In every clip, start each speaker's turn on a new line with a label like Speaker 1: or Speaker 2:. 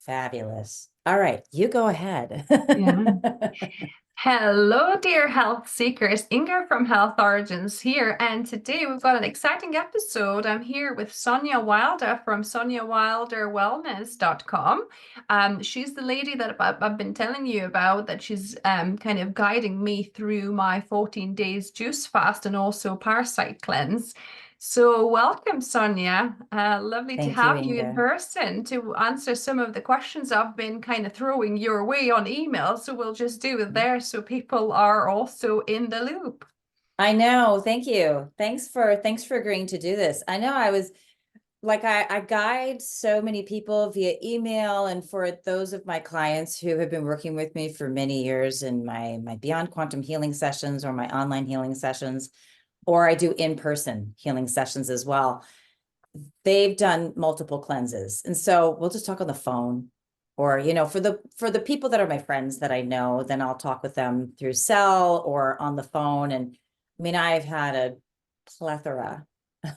Speaker 1: Fabulous. All right, you go ahead.
Speaker 2: Yeah. Hello, dear health seekers. Inga from Health Origins here, and today we've got an exciting episode. I'm here with Sonia Wilder from SoniaWilderWellness.com. She's the lady that I've been telling you about, that she's kind of guiding me through my 14 days juice fast and also parasite cleanse. So, welcome, Sonia. Lovely to
Speaker 1: Thank you,
Speaker 2: have you in
Speaker 1: Inga.
Speaker 2: person to answer some of the questions I've been kind of throwing your way on email. So, we'll just do it there so people are also in the loop.
Speaker 1: I know. Thank you. Thanks for agreeing to do this. I know I was like I guide so many people via email, and for those of my clients who have been working with me for many years in my Beyond Quantum Healing sessions or my online healing sessions, or I do in-person healing sessions as well. They've done multiple cleanses. And so we'll just talk on the phone, or, for the people that are my friends that I know, then I'll talk with them through cell or on the phone. And I mean, I've had a plethora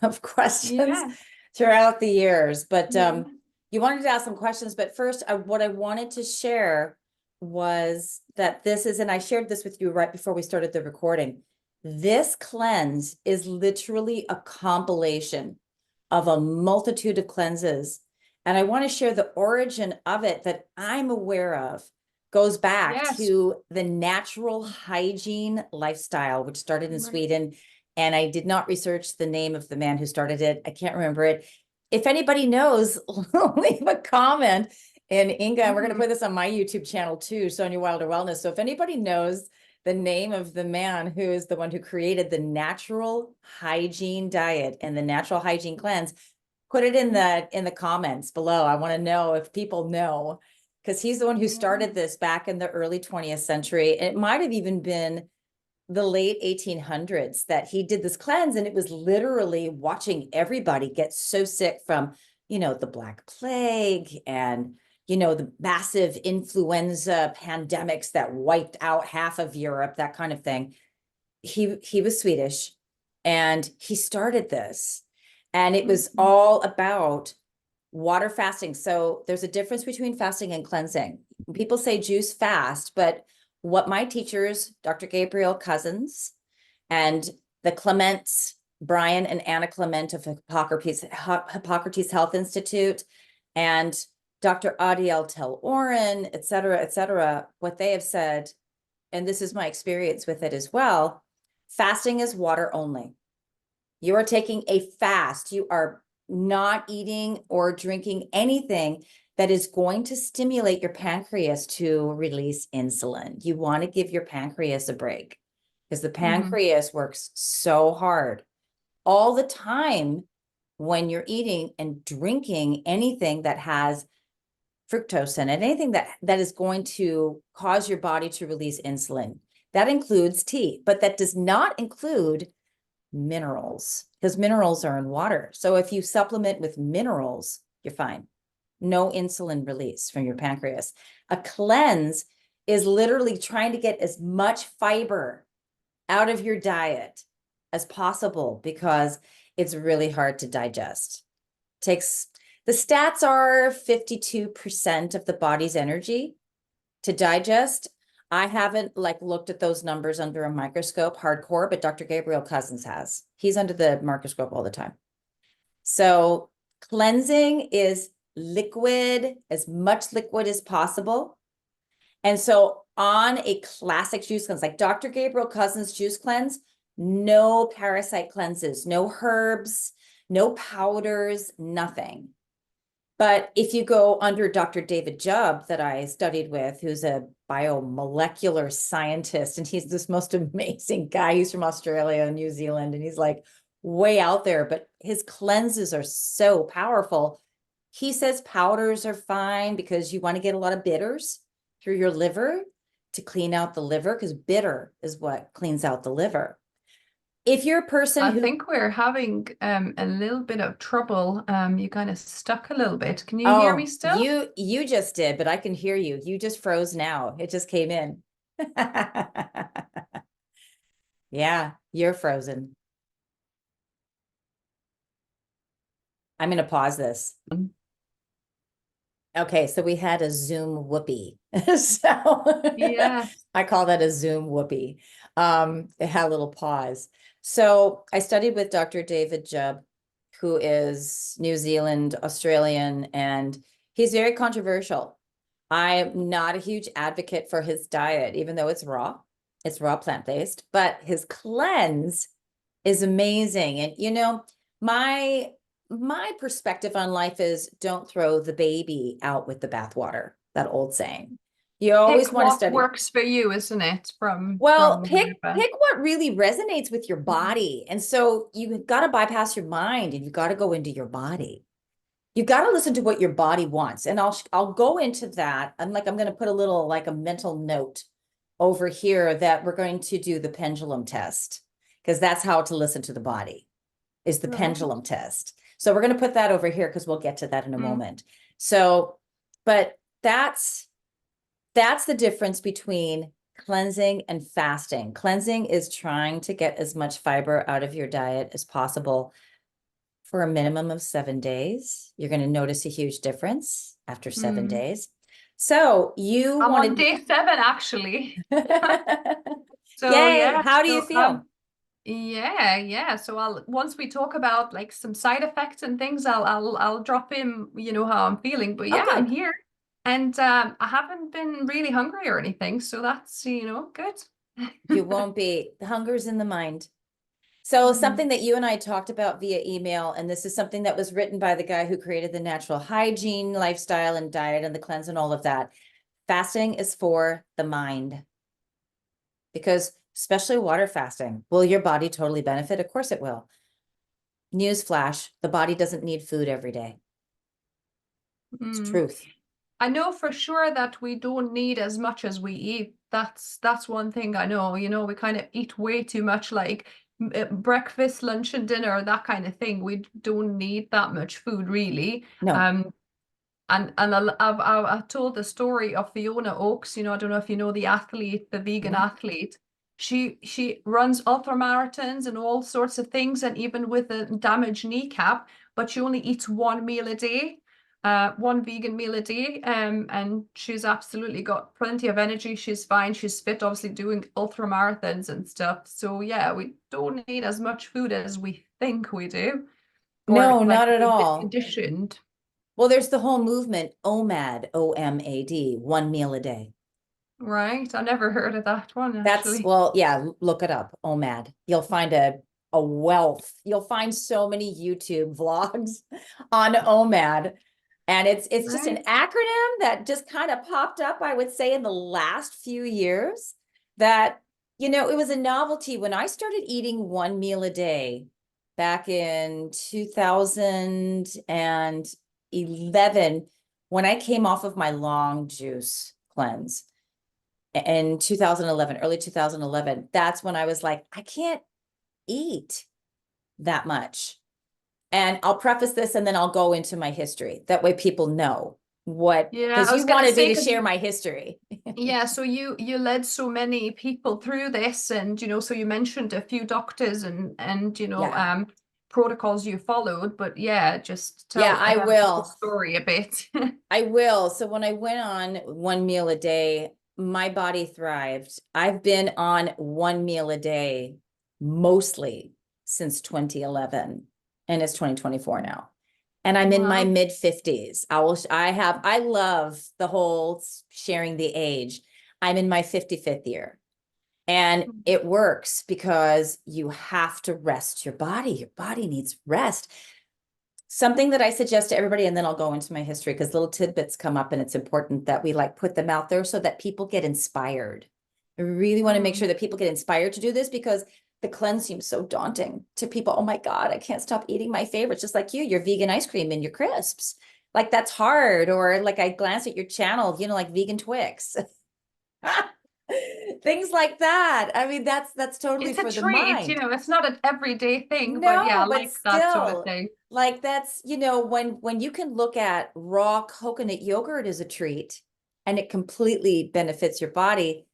Speaker 1: of questions
Speaker 2: Yeah.
Speaker 1: throughout the years, but
Speaker 2: Yeah.
Speaker 1: you wanted to ask some questions. But first, what I wanted to share was that this is, and I shared this with you right before we started the recording. This cleanse is literally a compilation of a multitude of cleanses. And I want to share the origin of it that I'm aware of goes back
Speaker 2: Yes.
Speaker 1: to the natural hygiene lifestyle, which started in
Speaker 2: Right.
Speaker 1: Sweden. And I did not research the name of the man who started it. I can't remember it. If anybody knows, leave a comment. And Inga, and we're going to
Speaker 2: Mhm.
Speaker 1: put this on my YouTube channel too, Sonia Wilder Wellness. So if anybody knows the name of the man who is the one who created the natural hygiene diet and the natural hygiene cleanse, put it in the comments below. I want to know if people know, because he's the one who
Speaker 2: Yeah.
Speaker 1: started this back in the early 20th century. And it might have even been the late 1800s that he did this cleanse, and it was literally watching everybody get so sick from, the Black Plague and the massive influenza pandemics that wiped out half of Europe, that kind of thing. He was Swedish, and he started this, and it was
Speaker 2: Mhm.
Speaker 1: all about water fasting. So there's a difference between fasting and cleansing. People say juice fast, but what my teachers, Dr. Gabriel Cousins and the Clements, Brian and Anna Clement of Hippocrates Health Institute, and Dr. Adiel Tel-Oren, et cetera, what they have said, and this is my experience with it as well, fasting is water only. You are taking a fast. You are not eating or drinking anything that is going to stimulate your pancreas to release insulin. You want to give your pancreas a break, because the
Speaker 2: Mhm.
Speaker 1: pancreas works so hard all the time when you're eating and drinking anything that has fructose in it, anything that is going to cause your body to release insulin. That includes tea, but that does not include minerals, because minerals are in water. So if you supplement with minerals, you're fine. No insulin release from your pancreas. A cleanse is literally trying to get as much fiber out of your diet as possible, because it's really hard to digest. Takes The stats are 52% of the body's energy to digest. I haven't looked at those numbers under a microscope hardcore, but Dr. Gabriel Cousins has. He's under the microscope all the time. So cleansing is liquid, as much liquid as possible. And so on a classic juice cleanse, like Dr. Gabriel Cousins juice cleanse, no parasite cleanses, no herbs, no powders, nothing. But if you go under Dr. David Jubb, that I studied with, who's a biomolecular scientist, and he's this most amazing guy. He's from Australia and New Zealand, and he's like way out there, but his cleanses are so powerful. He says powders are fine because you want to get a lot of bitters through your liver to clean out the liver, because bitter is what cleans out the liver. If you're a person
Speaker 2: I
Speaker 1: who,
Speaker 2: think we're having a little bit of trouble. You kind of stuck a little bit. Can you hear me
Speaker 1: oh,
Speaker 2: still?
Speaker 1: you just did, but I can hear you. You just froze now. It just came in. Yeah, you're frozen. I'm going to pause this. Okay, so we had a Zoom whoopee. So
Speaker 2: Yes.
Speaker 1: I call that a Zoom whoopee. It had a little pause. So I studied with Dr. David Jubb, who is New Zealand, Australian, and he's very controversial. I'm not a huge advocate for his diet, even though it's raw plant-based, but his cleanse is amazing. And my my perspective on life is don't throw the baby out with the bathwater, that old saying. You always
Speaker 2: Pick
Speaker 1: want to
Speaker 2: what
Speaker 1: study.
Speaker 2: works for you, isn't it?
Speaker 1: Well,
Speaker 2: From
Speaker 1: pick
Speaker 2: whatever.
Speaker 1: pick what really resonates with your
Speaker 2: Mhm.
Speaker 1: body. And so you've got to bypass your mind and you've got to go into your body. You've got to listen to what your body wants. And I'll go into that. I'm going to put a little like a mental note over here that we're going to do the pendulum test because that's how to listen to the body is the
Speaker 2: Right.
Speaker 1: pendulum test. So we're going to put that over here because we'll get to that in a
Speaker 2: Mm.
Speaker 1: moment. So, but that's the difference between cleansing and fasting. Cleansing is trying to get as much fiber out of your diet as possible for a minimum of 7 days. You're going to notice a huge difference after seven
Speaker 2: Mm.
Speaker 1: days. So you
Speaker 2: I'm on
Speaker 1: wanted,
Speaker 2: day 7 actually. So
Speaker 1: yay.
Speaker 2: yeah,
Speaker 1: How do you
Speaker 2: so
Speaker 1: feel?
Speaker 2: yeah. So I'll once we talk about like some side effects and things, I'll drop in, how I'm feeling. But
Speaker 1: Oh,
Speaker 2: yeah, I'm
Speaker 1: good.
Speaker 2: here. And I haven't been really hungry or anything, so that's, good.
Speaker 1: You won't be. The hunger's in the mind. So
Speaker 2: Mm.
Speaker 1: something that you and I talked about via email, and this is something that was written by the guy who created the natural hygiene, lifestyle, and diet and the cleanse and all of that. Fasting is for the mind because especially water fasting, will your body totally benefit? Of course it will. Newsflash, the body doesn't need food every day. It's
Speaker 2: Mm.
Speaker 1: truth.
Speaker 2: I know for sure that we don't need as much as we eat. That's one thing I know. We kind of eat way too much, like breakfast, lunch, and dinner, that kind of thing. We don't need that much food, really.
Speaker 1: No.
Speaker 2: Um, and I've told the story of Fiona Oakes. I don't know if you know the athlete, the vegan
Speaker 1: Mhm.
Speaker 2: athlete. She runs ultra marathons and all sorts of things, and even with a damaged kneecap, but she only eats one meal a day, one vegan meal a day. And she's absolutely got plenty of energy. She's fine. She's fit, obviously doing ultra marathons and stuff. So yeah, we don't need as much food as we think we do, or
Speaker 1: No,
Speaker 2: like
Speaker 1: not at
Speaker 2: we've been
Speaker 1: all.
Speaker 2: conditioned.
Speaker 1: Well, there's the whole movement, OMAD, OMAD, 1 meal a day.
Speaker 2: Right. I never heard of that one
Speaker 1: That's,
Speaker 2: actually.
Speaker 1: well, yeah, look it up, OMAD. You'll find a wealth. You'll find so many YouTube vlogs on OMAD. And it's just an
Speaker 2: Right.
Speaker 1: acronym that just kind of popped up, I would say, in the last few years that, it was a novelty when I started eating 1 meal a day back in 2011, when I came off of my long juice cleanse in 2011, early 2011. That's when I was like, I can't eat that much. And I'll preface this and then I'll go into my history. That way people know what,
Speaker 2: Yeah,
Speaker 1: because
Speaker 2: I
Speaker 1: you
Speaker 2: was gonna
Speaker 1: wanted me
Speaker 2: say
Speaker 1: to
Speaker 2: because
Speaker 1: share my history.
Speaker 2: yeah, so you led so many people through this, and so you mentioned a few doctors and
Speaker 1: Yeah.
Speaker 2: protocols you followed, but yeah, just
Speaker 1: Yeah,
Speaker 2: tell
Speaker 1: I
Speaker 2: the
Speaker 1: will.
Speaker 2: story a bit.
Speaker 1: I will. So when I went on 1 meal a day, my body thrived. I've been on 1 meal a day mostly since 2011, and it's 2024 now. And I'm in my
Speaker 2: Wow.
Speaker 1: mid 50s. I love the whole sharing the age. I'm in my 55th year. And it works because you have to rest your body. Your body needs rest. Something that I suggest to everybody, and then I'll go into my history because little tidbits come up and it's important that we like put them out there so that people get inspired. I really want to make
Speaker 2: Mm.
Speaker 1: sure that people get inspired to do this because the cleanse seems so daunting to people. Oh my God, I can't stop eating my favorites, just like your vegan ice cream and your crisps. Like that's hard. Or like I glance at your channel, like vegan Twix. Things like that. I mean, that's totally
Speaker 2: It's a
Speaker 1: for the
Speaker 2: treat,
Speaker 1: mind.
Speaker 2: it's not an everyday thing, but yeah, I
Speaker 1: No, but
Speaker 2: like that sort of
Speaker 1: still,
Speaker 2: thing.
Speaker 1: like that's, when you can look at raw coconut yogurt as a treat and it completely benefits your body,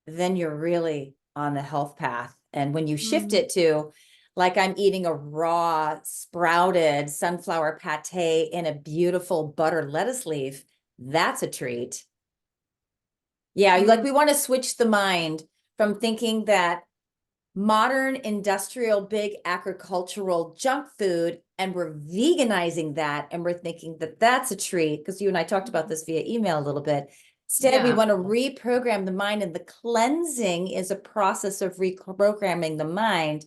Speaker 1: then you're really on the health path. And when you shift
Speaker 2: Mm.
Speaker 1: it to, like I'm eating a raw sprouted sunflower pate in a beautiful butter lettuce leaf, That's a treat. Yeah, like
Speaker 2: Mm.
Speaker 1: we want to switch the mind from thinking that modern industrial big agricultural junk food, and we're veganizing that, and we're thinking that that's a treat, because you and I talked about this via email a little bit. Instead, we
Speaker 2: Yeah.
Speaker 1: want to reprogram the mind, and the cleansing is a process of reprogramming the mind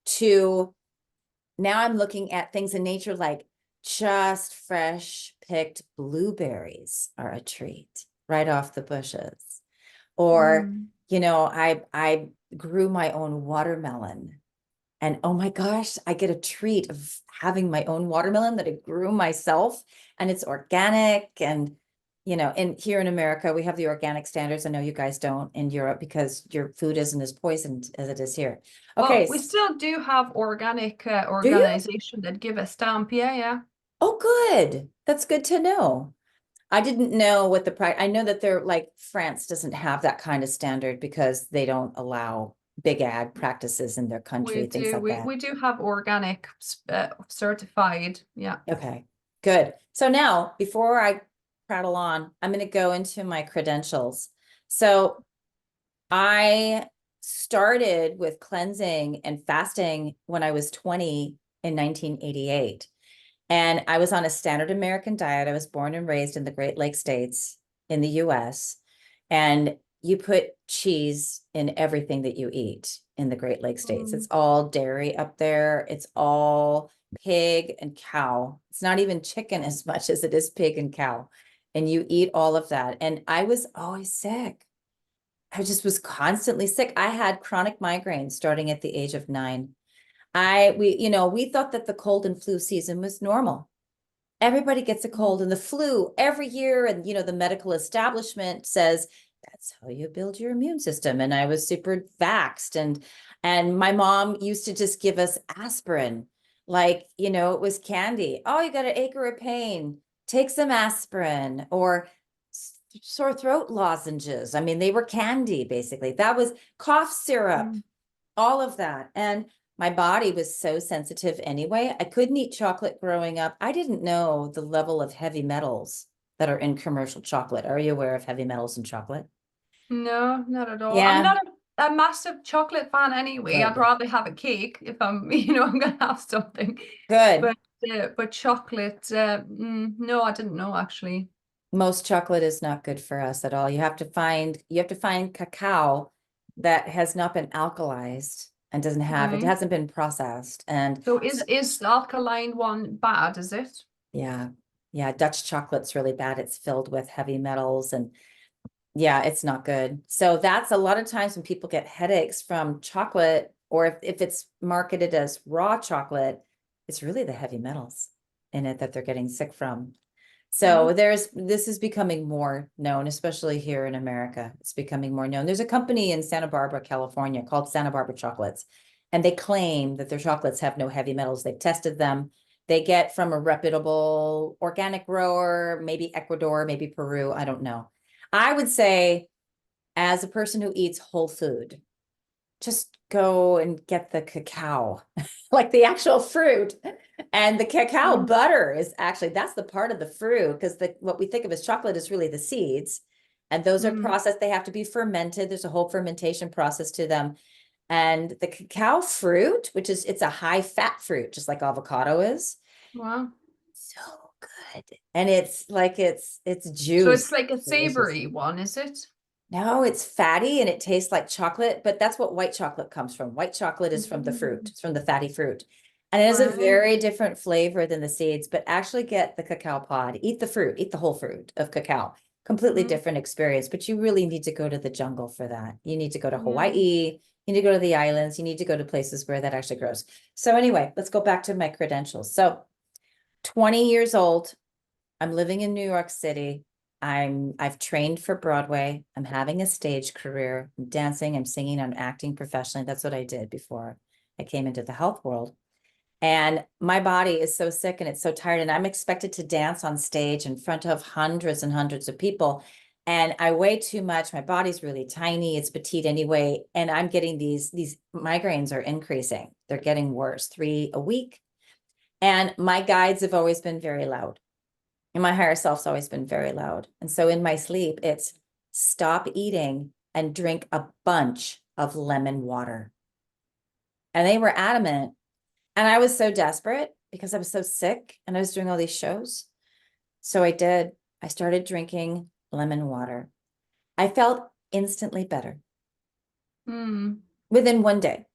Speaker 1: to, now I'm looking at things in nature like just fresh picked blueberries are a treat right off the bushes. Or,
Speaker 2: Mm.
Speaker 1: I grew my own watermelon, and oh my gosh, I get a treat of having my own watermelon that I grew myself, and it's organic. And, and here in America, we have the organic standards. I know you guys don't in Europe because your food isn't as poisoned as it is here.
Speaker 2: Well,
Speaker 1: Okay,
Speaker 2: we still do have organic
Speaker 1: do you?
Speaker 2: organization that give a stamp. Yeah, yeah.
Speaker 1: Oh, good. That's good to know. I didn't know what the price. I know that they're like France doesn't have that kind of standard because they don't allow big ag practices in their
Speaker 2: We
Speaker 1: country, things
Speaker 2: do.
Speaker 1: like that.
Speaker 2: We do have organic certified. Yeah.
Speaker 1: Okay, good. So now, before I prattle on, I'm going to go into my credentials. So I started with cleansing and fasting when I was 20 in 1988. And I was on a standard American diet. I was born and raised in the Great Lakes states in the US. And you put cheese in everything that you eat in the Great Lakes states. It's
Speaker 2: Mm.
Speaker 1: all dairy up there. It's all pig and cow. It's not even chicken as much as it is pig and cow. And you eat all of that. And I was always sick. I just was constantly sick. I had chronic migraines starting at the age of 9. We thought that the cold and flu season was normal. Everybody gets a
Speaker 2: Mm.
Speaker 1: cold and the flu every year. And, the medical establishment says that's how you build your immune system. And I was super vaxxed. And my mom used to just give us aspirin. Like, it was candy. Oh, you got an acre of pain. Take some aspirin, or sore throat lozenges. I mean, they were candy, basically. That was cough syrup,
Speaker 2: Mm.
Speaker 1: all of that. And my body was so sensitive anyway. I couldn't eat chocolate growing up. I didn't know the level of heavy metals that are in commercial chocolate. Are you aware of heavy metals in chocolate?
Speaker 2: No, not at all. I'm
Speaker 1: Yeah,
Speaker 2: not a massive chocolate fan anyway. I'd
Speaker 1: good.
Speaker 2: rather have a cake if I'm, I'm gonna have something.
Speaker 1: Good.
Speaker 2: But chocolate, no, I didn't know actually.
Speaker 1: Most chocolate is not good for us at all. You have to find cacao that has not been alkalized and it
Speaker 2: Okay.
Speaker 1: hasn't been processed. And
Speaker 2: So
Speaker 1: so,
Speaker 2: is the alkaline one bad, is it?
Speaker 1: yeah, yeah, Dutch chocolate's really bad. It's filled with heavy metals, and yeah, it's not good. So that's a lot of times when people get headaches from chocolate, or if it's marketed as raw chocolate, it's really the heavy metals in it that they're getting sick from.
Speaker 2: Yeah.
Speaker 1: So this is becoming more known, especially here in America. It's becoming more known. There's a company in Santa Barbara, California called Santa Barbara Chocolates, and they claim that their chocolates have no heavy metals. They've tested them. They get from a reputable organic grower, maybe Ecuador, maybe Peru. I don't know. I would say, as a person who eats whole food, just go and get the cacao, like the actual fruit. And the cacao
Speaker 2: Mm.
Speaker 1: butter is actually, that's the part of the fruit, because what we think of as chocolate is really the seeds. And those are
Speaker 2: Mm.
Speaker 1: processed, they have to be fermented. There's a whole fermentation process to them. And the cacao fruit, it's a high fat fruit, just like avocado is.
Speaker 2: Wow.
Speaker 1: So good. And it's like it's
Speaker 2: So it's
Speaker 1: juice.
Speaker 2: like a
Speaker 1: Delicious.
Speaker 2: savory one, is it?
Speaker 1: No, it's fatty and it tastes like chocolate, but that's what white chocolate comes from. White chocolate is from the fruit,
Speaker 2: Mm.
Speaker 1: it's from the fatty fruit. And it has a
Speaker 2: Right.
Speaker 1: very different flavor than the seeds, but actually get the cacao pod, eat the fruit, eat the whole fruit of cacao. Completely
Speaker 2: Mm.
Speaker 1: different experience, but you really need to go to the jungle for that. You need to go to
Speaker 2: Yeah.
Speaker 1: Hawaii, you need to go to the islands, you need to go to places where that actually grows. So anyway, let's go back to my credentials. So 20 years old, I'm living in New York City. I've trained for Broadway. I'm having a stage career. I'm dancing, I'm singing, I'm acting professionally. That's what I did before I came into the health world. And my body is so sick and it's so tired. And I'm expected to dance on stage in front of hundreds and hundreds of people. And I weigh too much. My body's really tiny. It's petite anyway. And I'm getting these migraines are increasing. They're getting worse, 3 a week. And my guides have always been very loud. And my higher self's always been very loud. And so in my sleep, it's stop eating and drink a bunch of lemon water. And they were adamant. And I was so desperate because I was so sick and I was doing all these shows. So I did. I started drinking lemon water. I felt instantly better
Speaker 2: Mm.
Speaker 1: within one day.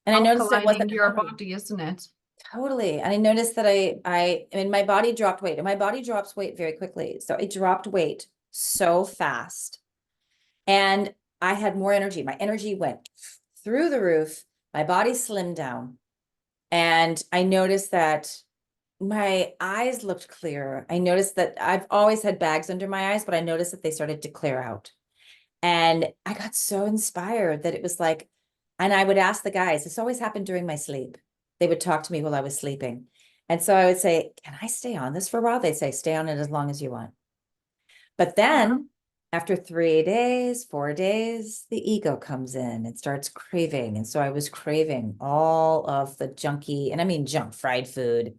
Speaker 1: And I noticed I
Speaker 2: Alkalining
Speaker 1: wasn't
Speaker 2: your
Speaker 1: hungry.
Speaker 2: body, isn't it?
Speaker 1: Totally. And I noticed that I mean, my body dropped weight, and my body drops weight very quickly. So it dropped weight so fast. And I had more energy. My energy went through the roof. My body slimmed down. And I noticed that my eyes looked clearer. I noticed that I've always had bags under my eyes, but I noticed that they started to clear out. And I got so inspired that it was like, and I would ask the guys, this always happened during my sleep. They would talk to me while I was sleeping. And so I would say, can I stay on this for a while? They'd say, stay on it as long as you want. But
Speaker 2: Wow.
Speaker 1: then after 3 days, 4 days, the ego comes in and starts craving. And so I was craving all of the junky, and I mean junk fried food,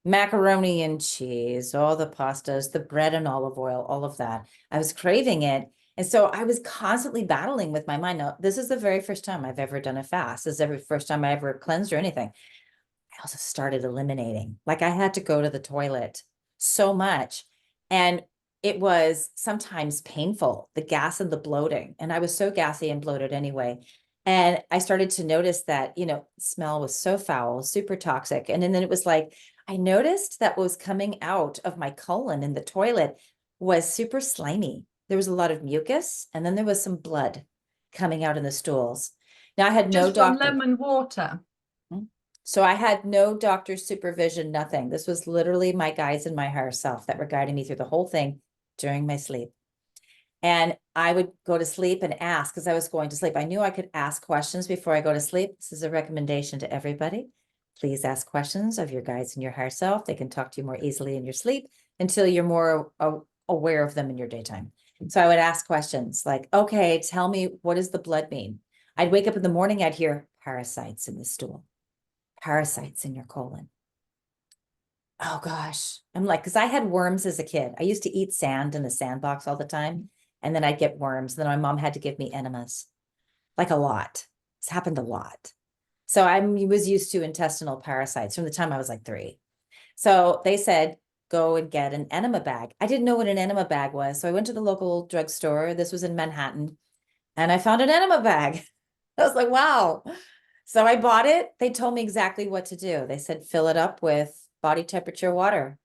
Speaker 1: macaroni and cheese, all the pastas, the bread and olive oil, all of that. I was craving it. And so I was constantly battling with my mind. Now, this is the very first time I've ever done a fast. This is the first time I ever cleansed or anything. I also started eliminating. Like I had to go to the toilet so much. And it was sometimes painful, the gas and the bloating. And I was so gassy and bloated anyway. And I started to notice that, smell was so foul, super toxic. And then it was like, I noticed that what was coming out of my colon in the toilet was super slimy. There was a lot of mucus, and then there was some blood coming out in the stools. Now I had no
Speaker 2: Just from
Speaker 1: doctor.
Speaker 2: lemon water.
Speaker 1: So I had no doctor's supervision, nothing. This was literally my guides and my higher self that were guiding me through the whole thing during my sleep. And I would go to sleep and ask, because I was going to sleep. I knew I could ask questions before I go to sleep. This is a recommendation to everybody. Please ask questions of your guides and your higher self. They can talk to you more easily in your sleep until you're more aware of them in your daytime. So I would ask questions like, okay, tell me, what does the blood mean? I'd wake up in the morning, I'd hear parasites in the stool, parasites in your colon. Oh gosh. I'm like, because I had worms as a kid. I used to eat sand in the sandbox all the time. And then I'd get worms. Then my mom had to give me enemas, like a lot. It's happened a lot. So I was used to intestinal parasites from the time I was like 3. So they said, go and get an enema bag. I didn't know what an enema bag was. So I went to the local drugstore. This was in Manhattan. And I found an enema bag. I was like, wow. So I bought it. They told me exactly what to do. They said, fill it up with body temperature water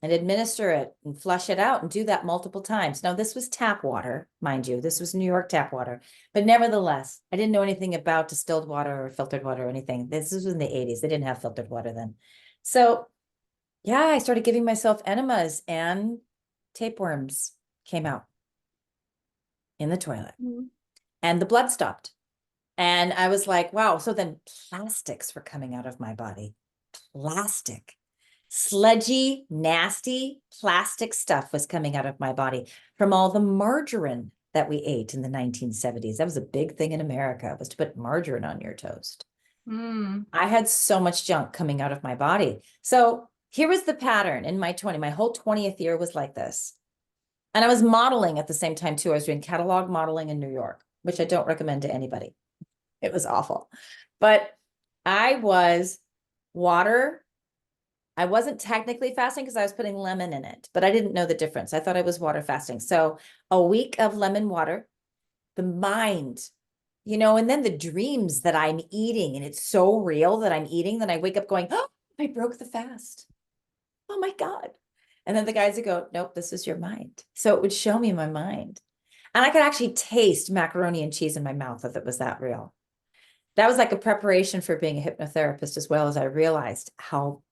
Speaker 1: and administer it and flush it out and do that multiple times. Now, this was tap water, mind you. This was New York tap water. But nevertheless, I didn't know anything about distilled water or filtered water or anything. This was in the 80s. They didn't have filtered water then. So yeah, I started giving myself enemas, and tapeworms came out in the toilet
Speaker 2: Mm.
Speaker 1: and the blood stopped. And I was like, wow. So then plastics were coming out of my body. Plastic, sludgy, nasty plastic stuff was coming out of my body from all the margarine that we ate in the 1970s. That was a big thing in America, was to put margarine on your toast.
Speaker 2: Mm.
Speaker 1: I had so much junk coming out of my body. So here was the pattern in my whole 20th year was like this. And I was modeling at the same time too. I was doing catalog modeling in New York, which I don't recommend to anybody. It was awful. But I was water. I wasn't technically fasting because I was putting lemon in it, but I didn't know the difference. I thought I was water fasting. So a week of lemon water, the mind, and then the dreams that I'm eating, and it's so real that I'm eating that I wake up going, oh, I broke the fast. Oh my God. And then the guys would go, nope, this is your mind. So it would show me my mind. And I could actually taste macaroni and cheese in my mouth if it was that real. That was like a preparation for being a hypnotherapist, as well as I realized how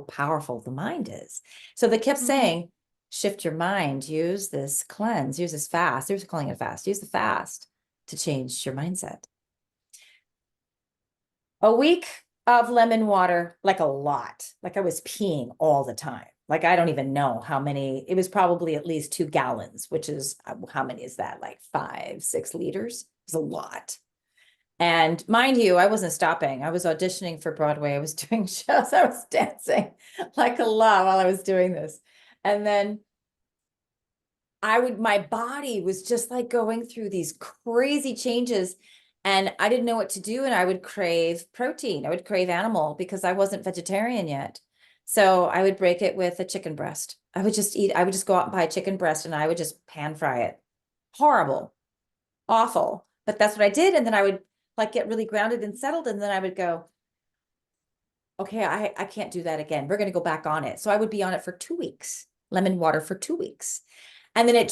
Speaker 1: powerful the mind is. So they kept
Speaker 2: Mm.
Speaker 1: saying, shift your mind, use this cleanse, use this fast. They're calling it fast. Use the fast to change your mindset. A week of lemon water, like a lot. Like I was peeing all the time. Like I don't even know how many. It was probably at least 2 gallons, which is how many is that? Like 5, 6 liters. It's a lot. And mind you, I wasn't stopping. I was auditioning for Broadway. I was doing shows. I was dancing like a lot while I was doing this. And then my body was just like going through these crazy changes, and I didn't know what to do. And I would crave protein. I would crave animal because I wasn't vegetarian yet. So I would break it with a chicken breast. I would just go out and buy a chicken breast and I would just pan fry it. Horrible, awful. But that's what I did. And then I would like get really grounded and settled. And then I would go, okay, I can't do that again. We're going to go back on it. So I would be on it for 2 weeks, lemon water for 2 weeks. And then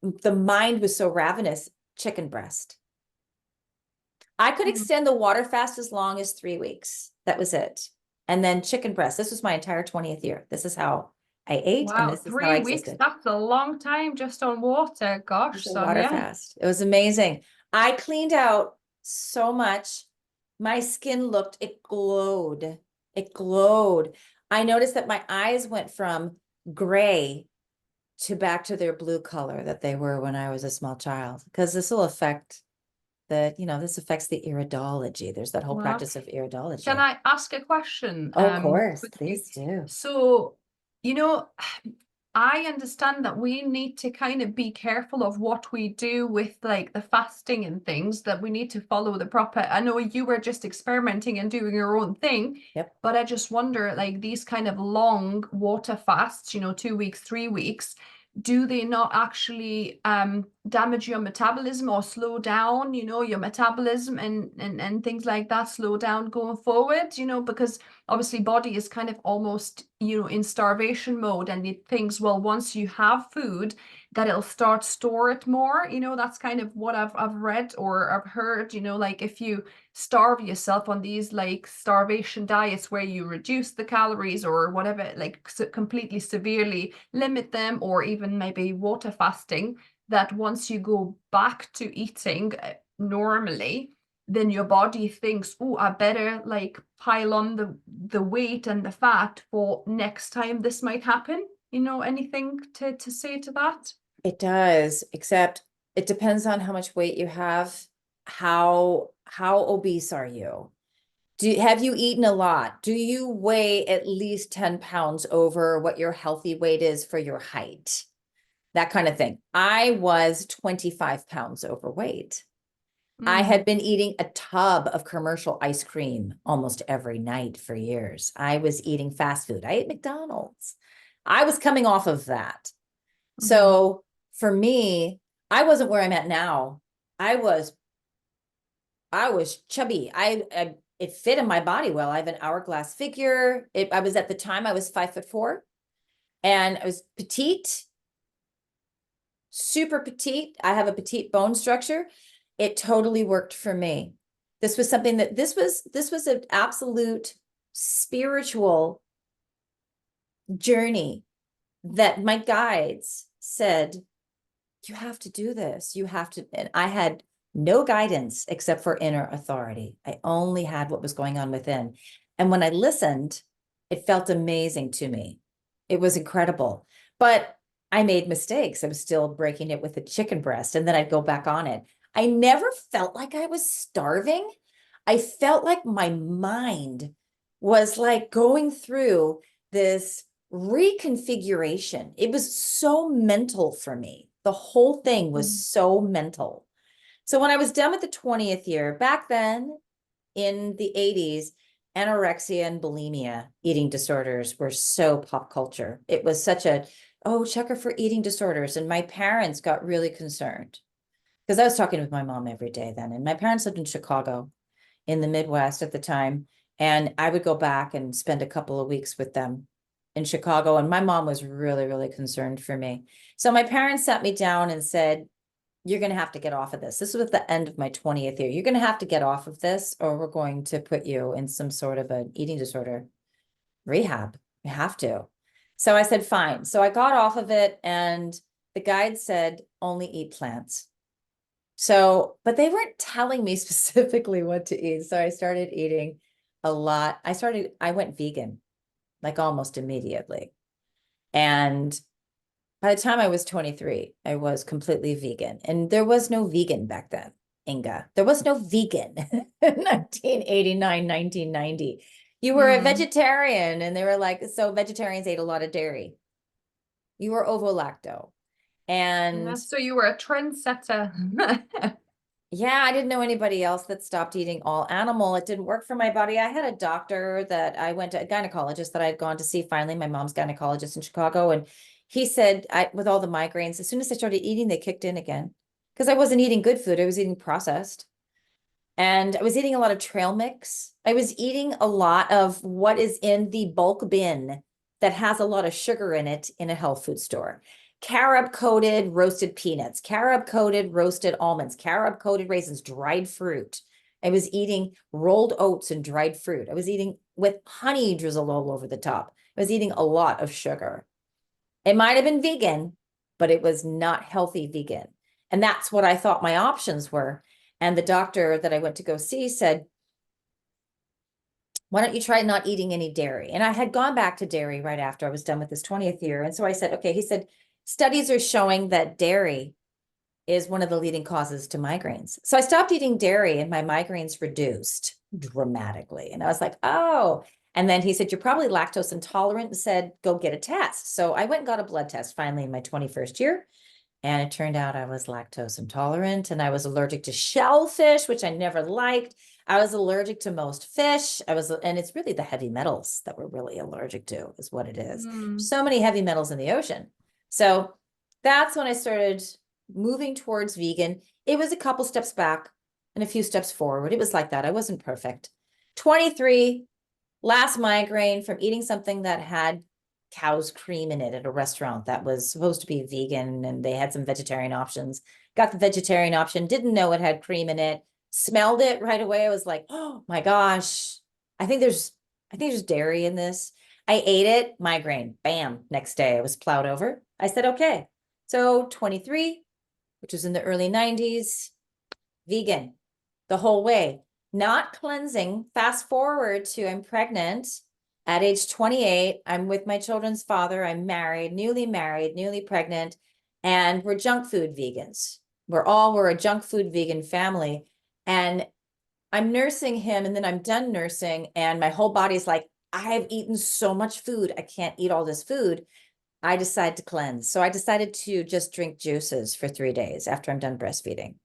Speaker 1: the mind was so ravenous, chicken breast. I could extend the water fast as long as 3 weeks. That was it. And then chicken breast. This was my entire 20th year. This is how I ate, and
Speaker 2: Wow,
Speaker 1: this is how I
Speaker 2: 3 weeks.
Speaker 1: existed.
Speaker 2: That's a long time just on water.
Speaker 1: It was
Speaker 2: Gosh,
Speaker 1: a
Speaker 2: so
Speaker 1: water
Speaker 2: yeah.
Speaker 1: fast. It was amazing. I cleaned out so much. My skin it glowed. It glowed. I noticed that my eyes went from gray to back to their blue color that they were when I was a small child, because this will affect this affects the iridology. There's that whole
Speaker 2: Wow.
Speaker 1: practice of
Speaker 2: Can
Speaker 1: iridology.
Speaker 2: I ask a question?
Speaker 1: Oh, of course,
Speaker 2: With you?
Speaker 1: please do.
Speaker 2: So, you know, I understand that we need to kind of be careful of what we do with like the fasting and things, that we need to follow the proper. I know you were just experimenting and doing your own thing,
Speaker 1: Yep.
Speaker 2: but I just wonder, like these kind of long water fasts, 2 weeks, 3 weeks, do they not actually damage your metabolism or slow down, your metabolism and things like that, slow down going forward, because obviously body is kind of almost, in starvation mode, and it thinks, well, once you have food, that it'll start store it more. That's kind of what I've read or I've heard, like if you starve yourself on these like starvation diets where you reduce the calories or whatever, like completely severely limit them, or even maybe water fasting, that once you go back to eating normally, then your body thinks, oh, I better like pile on the weight and the fat for next time this might happen. Anything to say to that?
Speaker 1: It does, except it depends on how much weight you have. How obese are you? Have you eaten a lot? Do you weigh at least 10 pounds over what your healthy weight is for your height? That kind of thing. I was 25 pounds overweight. I had been eating a tub of commercial ice cream almost every night for years. I was eating fast food. I ate McDonald's. I was coming off of that. So for me, I wasn't where I'm at now. I was chubby. It fit in my body well. I have an hourglass figure. I was at the time I was 5'4", and I was petite, super petite. I have a petite bone structure. It totally worked for me. This was something that this was an absolute spiritual journey that my guides said, you have to do this. You have to. And I had no guidance except for inner authority. I only had what was going on within. And when I listened, it felt amazing to me. It was incredible. But I made mistakes. I was still breaking it with a chicken breast, and then I'd go back on it. I never felt like I was starving. I felt like my mind was like going through this reconfiguration. It was so mental for me. The whole thing was so mental. So when I was done with the 20th year, back then in the 80s, anorexia and bulimia, eating disorders, were so pop culture. It was such check her for eating disorders. And my parents got really concerned because I was talking with my mom every day then. And my parents lived in Chicago in the Midwest at the time. And I would go back and spend a couple of weeks with them in Chicago. And my mom was really, really concerned for me. So my parents sat me down and said, you're going to have to get off of this. This was at the end of my 20th year. You're going to have to get off of this, or we're going to put you in some sort of an eating disorder rehab. You have to. So I said, fine. So I got off of it, and the guide said, only eat plants. So, but they weren't telling me specifically what to eat. So I started eating a lot. I went vegan like almost immediately. And by the time I was 23, I was completely vegan, and there was no vegan back then. Inga. There was no vegan in 1989, 1990. You were a
Speaker 2: Mm.
Speaker 1: vegetarian, and they were like, so vegetarians ate a lot of dairy. You were ovo-lacto.
Speaker 2: Yeah,
Speaker 1: And
Speaker 2: so you were a trendsetter.
Speaker 1: yeah, I didn't know anybody else that stopped eating all animal. It didn't work for my body. I had a doctor that I went to, a gynecologist that I had gone to see finally, my mom's gynecologist in Chicago. And he said, with all the migraines, as soon as I started eating, they kicked in again. Because I wasn't eating good food. I was eating processed. And I was eating a lot of trail mix. I was eating a lot of what is in the bulk bin that has a lot of sugar in it in a health food store. Carob coated roasted peanuts, carob coated roasted almonds, carob coated raisins, dried fruit. I was eating rolled oats and dried fruit. I was eating with honey drizzled all over the top. I was eating a lot of sugar. It might have been vegan, but it was not healthy vegan. And that's what I thought my options were. And the doctor that I went to go see said, why don't you try not eating any dairy? And I had gone back to dairy right after I was done with this 20th year. And so I said, okay, he said, studies are showing that dairy is one of the leading causes to migraines. So I stopped eating dairy and my migraines reduced dramatically. And I was like, oh. And then he said, you're probably lactose intolerant, and said, go get a test. So I went and got a blood test finally in my 21st year. And it turned out I was lactose intolerant and I was allergic to shellfish, which I never liked. I was allergic to most fish. And it's really the heavy metals that we're really allergic to, is what it is.
Speaker 2: Mm.
Speaker 1: So many heavy metals in the ocean. So that's when I started moving towards vegan. It was a couple steps back and a few steps forward. It was like that. I wasn't perfect. 23, last migraine from eating something that had cow's cream in it at a restaurant that was supposed to be vegan, and they had some vegetarian options. Got the vegetarian option, didn't know it had cream in it, smelled it right away. I was like, oh my gosh, I think there's dairy in this. I ate it, migraine, bam, next day I was plowed over. I said, okay. So 23, which was in the early 90s, vegan the whole way, not cleansing. Fast forward to I'm pregnant at age 28. I'm with my children's father. I'm married, newly pregnant, and we're junk food vegans. We're a junk food vegan family. And I'm nursing him, and then I'm done nursing, and my whole body's like, I've eaten so much food. I can't eat all this food. I decided to cleanse. So I decided to just drink juices for 3 days after I'm done breastfeeding.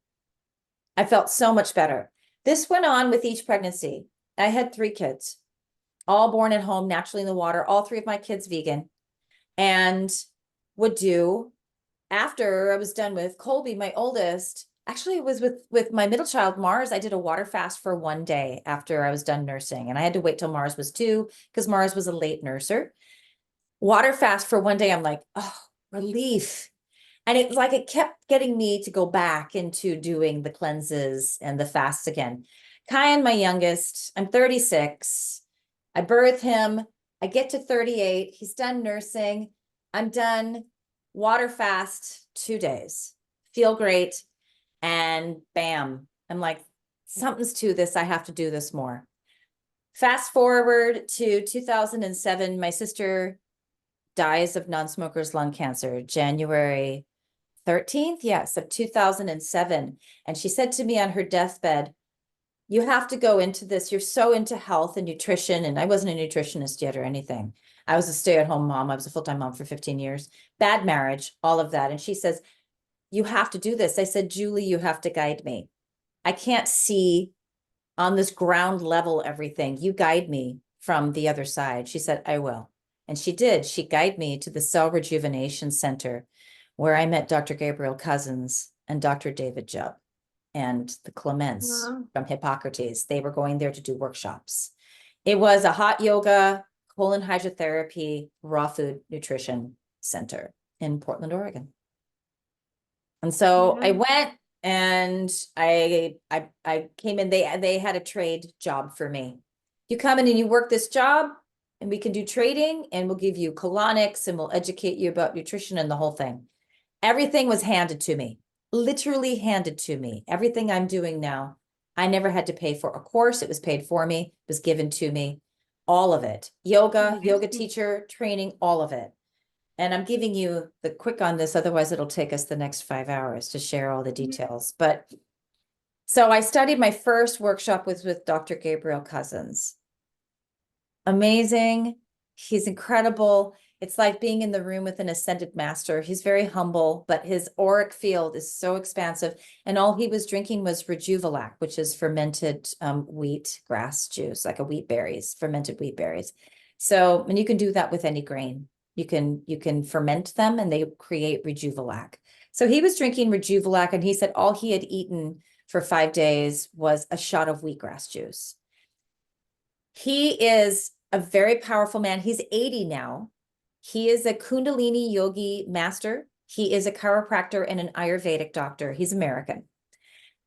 Speaker 1: I felt so much better. This went on with each pregnancy. I had 3 kids, all born at home, naturally in the water, all 3 of my kids vegan, and would do, after I was done with Colby, my oldest, actually it was with my middle child, Mars, I did a water fast for 1 day after I was done nursing. And I had to wait till Mars was 2 because Mars was a late nurser. Water fast for 1 day. I'm like, oh, relief. And it like it kept getting me to go back into doing the cleanses and the fasts again. Kyan, my youngest, I'm 36. I birth him. I get to 38. He's done nursing. I'm done. Water fast 2 days. Feel great. And bam, I'm like, something's to this. I have to do this more. Fast forward to 2007, my sister dies of non-smokers lung cancer, January 13th, yes, of 2007. And she said to me on her deathbed, you have to go into this. You're so into health and nutrition. And I wasn't a nutritionist yet or anything. I was a stay-at-home mom. I was a full-time mom for 15 years, bad marriage, all of that. And she says, you have to do this. I said, Julie, you have to guide me. I can't see on this ground level everything. You guide me from the other side. She said, I will. And she did. She guided me to the Cell Rejuvenation Center, where I met Dr. Gabriel Cousins and Dr. David Jubb and the Clements
Speaker 2: Wow.
Speaker 1: from Hippocrates. They were going there to do workshops. It was a hot yoga, colon hydrotherapy, raw food nutrition center in Portland, Oregon. And so I
Speaker 2: Yeah.
Speaker 1: went and I came in. They had a trade job for me. You come in and you work this job, and we can do trading, and we'll give you colonics, and we'll educate you about nutrition and the whole thing. Everything was handed to me, literally handed to me. Everything I'm doing now, I never had to pay for a course. It was paid for me, it was given to me, all of it. Yoga
Speaker 2: Amazing.
Speaker 1: teacher, training, all of it. And I'm giving you the quick on this, otherwise it'll take us the next 5 hours to share all the details. But So I studied, my first workshop was with Dr. Gabriel Cousens. Amazing. He's incredible. It's like being in the room with an ascended master. He's very humble, but his auric field is so expansive. And all he was drinking was Rejuvelac, which is fermented wheat grass juice, like a wheat berries, fermented wheat berries. So, and you can do that with any grain. You can ferment them and they create Rejuvelac. So he was drinking Rejuvelac, and he said all he had eaten for 5 days was a shot of wheatgrass juice. He is a very powerful man. He's 80 now. He is a Kundalini yogi master. He is a chiropractor and an Ayurvedic doctor. He's American.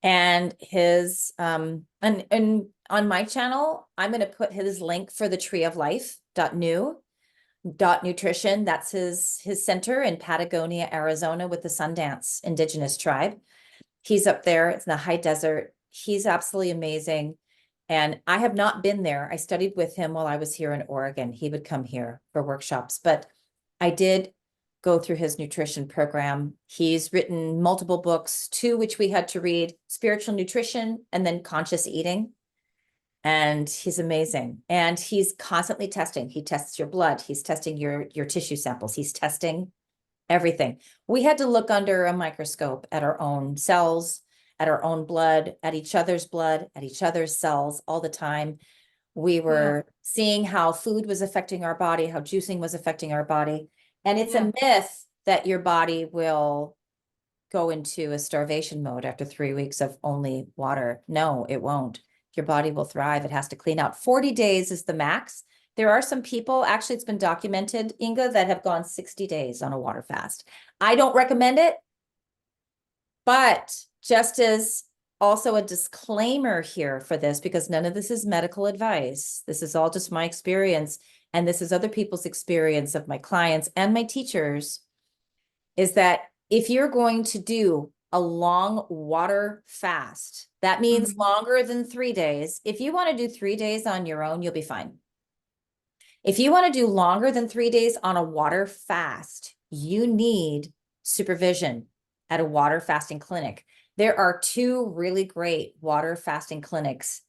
Speaker 1: And his and on my channel, I'm going to put his link for the Tree of Life .nutrition. That's his center in Patagonia, Arizona, with the Sundance Indigenous tribe. He's up there. It's in the high desert. He's absolutely amazing. And I have not been there. I studied with him while I was here in Oregon. He would come here for workshops, but I did go through his nutrition program. He's written multiple books, 2 which we had to read: Spiritual Nutrition and then Conscious Eating. And he's amazing. And he's constantly testing. He tests your blood. He's testing your tissue samples. He's testing everything. We had to look under a microscope at our own cells, at our own blood, at each other's cells all the time. We were seeing how food was affecting our body, how juicing was affecting our body. And it's a myth that your body will go into a starvation mode after 3 weeks of only water. No, it won't. Your body will thrive. It has to clean out. 40 days is the max. There are some people, actually, it's been documented, Inga, that have gone 60 days on a water fast. I don't recommend it, but just as also a disclaimer here for this, because none of this is medical advice. This is all just my experience, and this is other people's experience of my clients and my teachers, is that if you're going to do a long water fast, that means longer than 3 days. If you want to do 3 days on your own, you'll be fine. If you want to do longer than 3 days on a water fast, you need supervision at a water fasting clinic. There are 2 really great water fasting clinics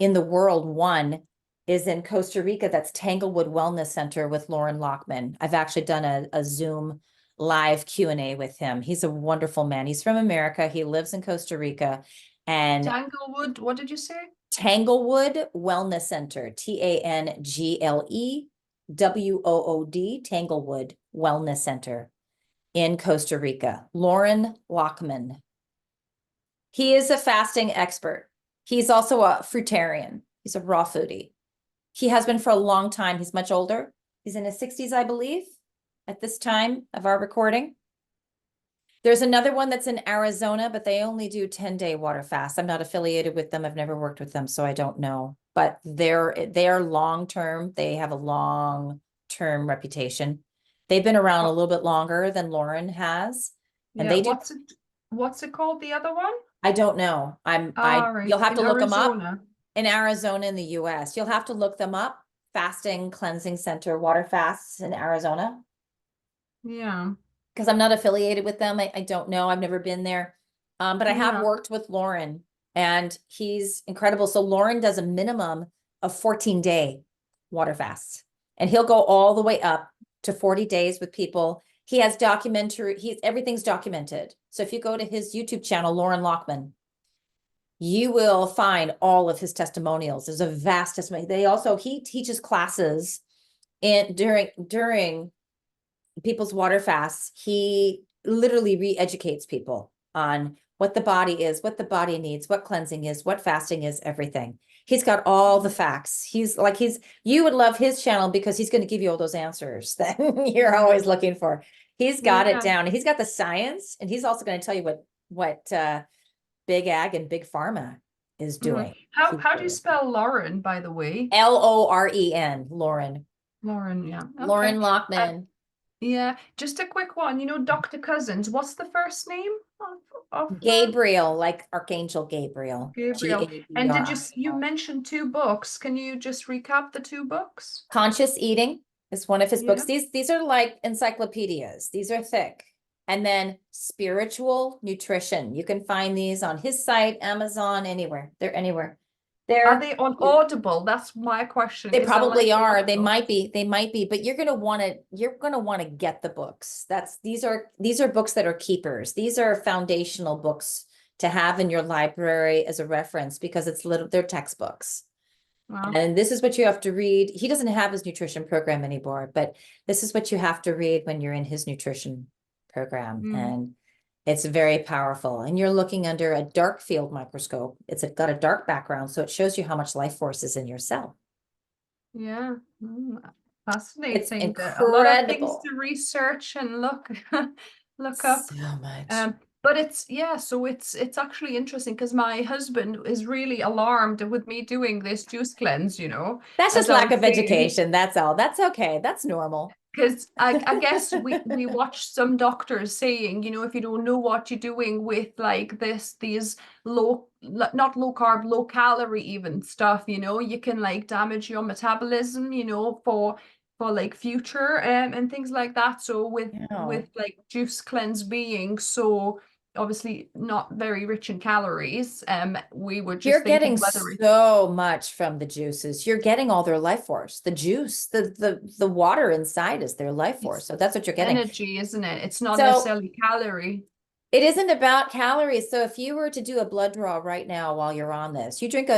Speaker 1: in the world. One is in Costa Rica. That's Tanglewood Wellness Center with Lauren Lockman. I've actually done a Zoom live Q&A with him. He's a wonderful man. He's from America. He lives in Costa Rica. And
Speaker 2: Tanglewood, what did you say?
Speaker 1: Tanglewood Wellness Center, TANGLEWOOD, Tanglewood Wellness Center in Costa Rica. Lauren Lockman. He is a fasting expert. He's also a fruitarian. He's a raw foodie. He has been for a long time. He's much older. He's in his 60s, I believe, at this time of our recording. There's another one that's in Arizona, but they only do 10-day water fast. I'm not affiliated with them. I've never worked with them, so I don't know. But they are long-term. They have a long-term reputation. They've been around a little bit longer than Lauren has. And they do.
Speaker 2: What's it called, the other one?
Speaker 1: I don't know.
Speaker 2: Right.
Speaker 1: You'll have to look them up.
Speaker 2: Arizona.
Speaker 1: In Arizona, in the US. You'll have to look them up. Fasting Cleansing Center, water fasts in Arizona.
Speaker 2: Yeah.
Speaker 1: Because I'm not affiliated with them. I don't know. I've never been there. But I have worked with Lauren, and he's incredible. So Lauren does a minimum of 14-day water fasts, and he'll go all the way up to 40 days with people. He has everything's documented. So if you go to his YouTube channel, Lauren Lockman, you will find all of his testimonials. There's a vast testimony. He teaches classes during people's water fasts. He literally re-educates people on what the body is, what the body needs, what cleansing is, what fasting is, everything. He's got all the facts. You would love his channel because he's going to give you all those answers that you're always looking for. He's got it down. He's got the science, and he's also going to tell you what Big Ag and Big Pharma is doing.
Speaker 2: How do you spell Lauren, by the way?
Speaker 1: Loren, Lauren.
Speaker 2: Lauren, yeah. Okay.
Speaker 1: Lauren Lockman.
Speaker 2: Yeah, just a quick one. Dr. Cousens, what's the first name of
Speaker 1: Gabriel, like Archangel Gabriel.
Speaker 2: Gabriel. And you mentioned 2 books. Can you just recap the 2 books?
Speaker 1: Conscious Eating is one of his books. These are like encyclopedias. These are thick. And then spiritual nutrition. You can find these on his site, Amazon, anywhere. They're anywhere.
Speaker 2: Are
Speaker 1: They're
Speaker 2: they on Audible? That's my question.
Speaker 1: they
Speaker 2: Is there like
Speaker 1: probably are.
Speaker 2: Audible?
Speaker 1: They might be, but you're gonna want to get the books. These are books that are keepers. These are foundational books to have in your library as a reference because they're textbooks.
Speaker 2: Wow.
Speaker 1: And this is what you have to read. He doesn't have his nutrition program anymore, but this is what you have to read when you're in his nutrition program.
Speaker 2: Mm.
Speaker 1: And it's very powerful. And you're looking under a dark field microscope. Got a dark background, so it shows you how much life force is in your cell.
Speaker 2: Yeah.
Speaker 1: It's
Speaker 2: Fascinating. A lot of things
Speaker 1: incredible.
Speaker 2: to research and look up.
Speaker 1: So much.
Speaker 2: But so it's actually interesting because my husband is really alarmed with me doing this juice cleanse,
Speaker 1: That's
Speaker 2: as
Speaker 1: just
Speaker 2: I
Speaker 1: lack
Speaker 2: was
Speaker 1: of
Speaker 2: saying.
Speaker 1: education. That's all. That's okay. That's normal.
Speaker 2: Because I guess we watch some doctors saying, if you don't know what you're doing with like these not low carb, low calorie even stuff, you can like damage your metabolism, for like future and things like that. So with like juice cleanse being so obviously not very rich in calories, we were
Speaker 1: You're
Speaker 2: just thinking
Speaker 1: getting
Speaker 2: whether it's
Speaker 1: so much from the juices. You're getting all their life force. The juice, the water inside is their life force.
Speaker 2: it's
Speaker 1: So that's what you're getting.
Speaker 2: energy, isn't it? It's not
Speaker 1: So
Speaker 2: necessarily calorie.
Speaker 1: it isn't about calories. So if you were to do a blood draw right now while you're on this, if you drink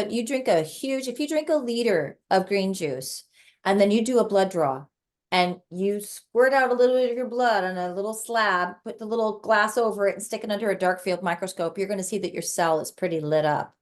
Speaker 1: a liter of green juice and then you do a blood draw and you squirt out a little bit of your blood on a little slab, put the little glass over it and stick it under a dark field microscope, you're going to see that your cell is pretty lit up.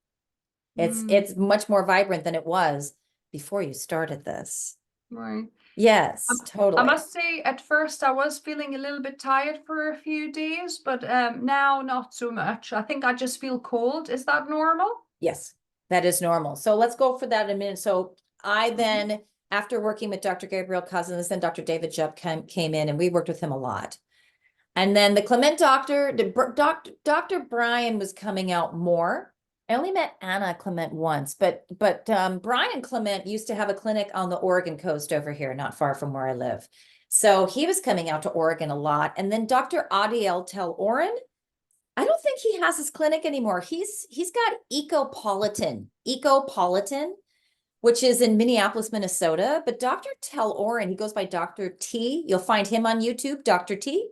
Speaker 2: Mm.
Speaker 1: It's much more vibrant than it was before you started this.
Speaker 2: Right.
Speaker 1: Yes,
Speaker 2: I
Speaker 1: totally.
Speaker 2: must say, at first, I was feeling a little bit tired for a few days, but now not so much. I think I just feel cold. Is that normal?
Speaker 1: Yes, that is normal. So let's go for that in a minute. So I
Speaker 2: Mhm.
Speaker 1: then, after working with Dr. Gabriel Cousins, then Dr. David Jupp came in and we worked with him a lot. And then the Clement doctor, Dr. Brian was coming out more. I only met Anna Clement once, but Brian Clement used to have a clinic on the Oregon coast over here, not far from where I live. So he was coming out to Oregon a lot. And then Dr. Adiel Tel Oren, I don't think he has his clinic anymore. He's got Ecopolitan, which is in Minneapolis, Minnesota. But Dr. Tel Oren, he goes by Dr. T. You'll find him on YouTube, Dr. T.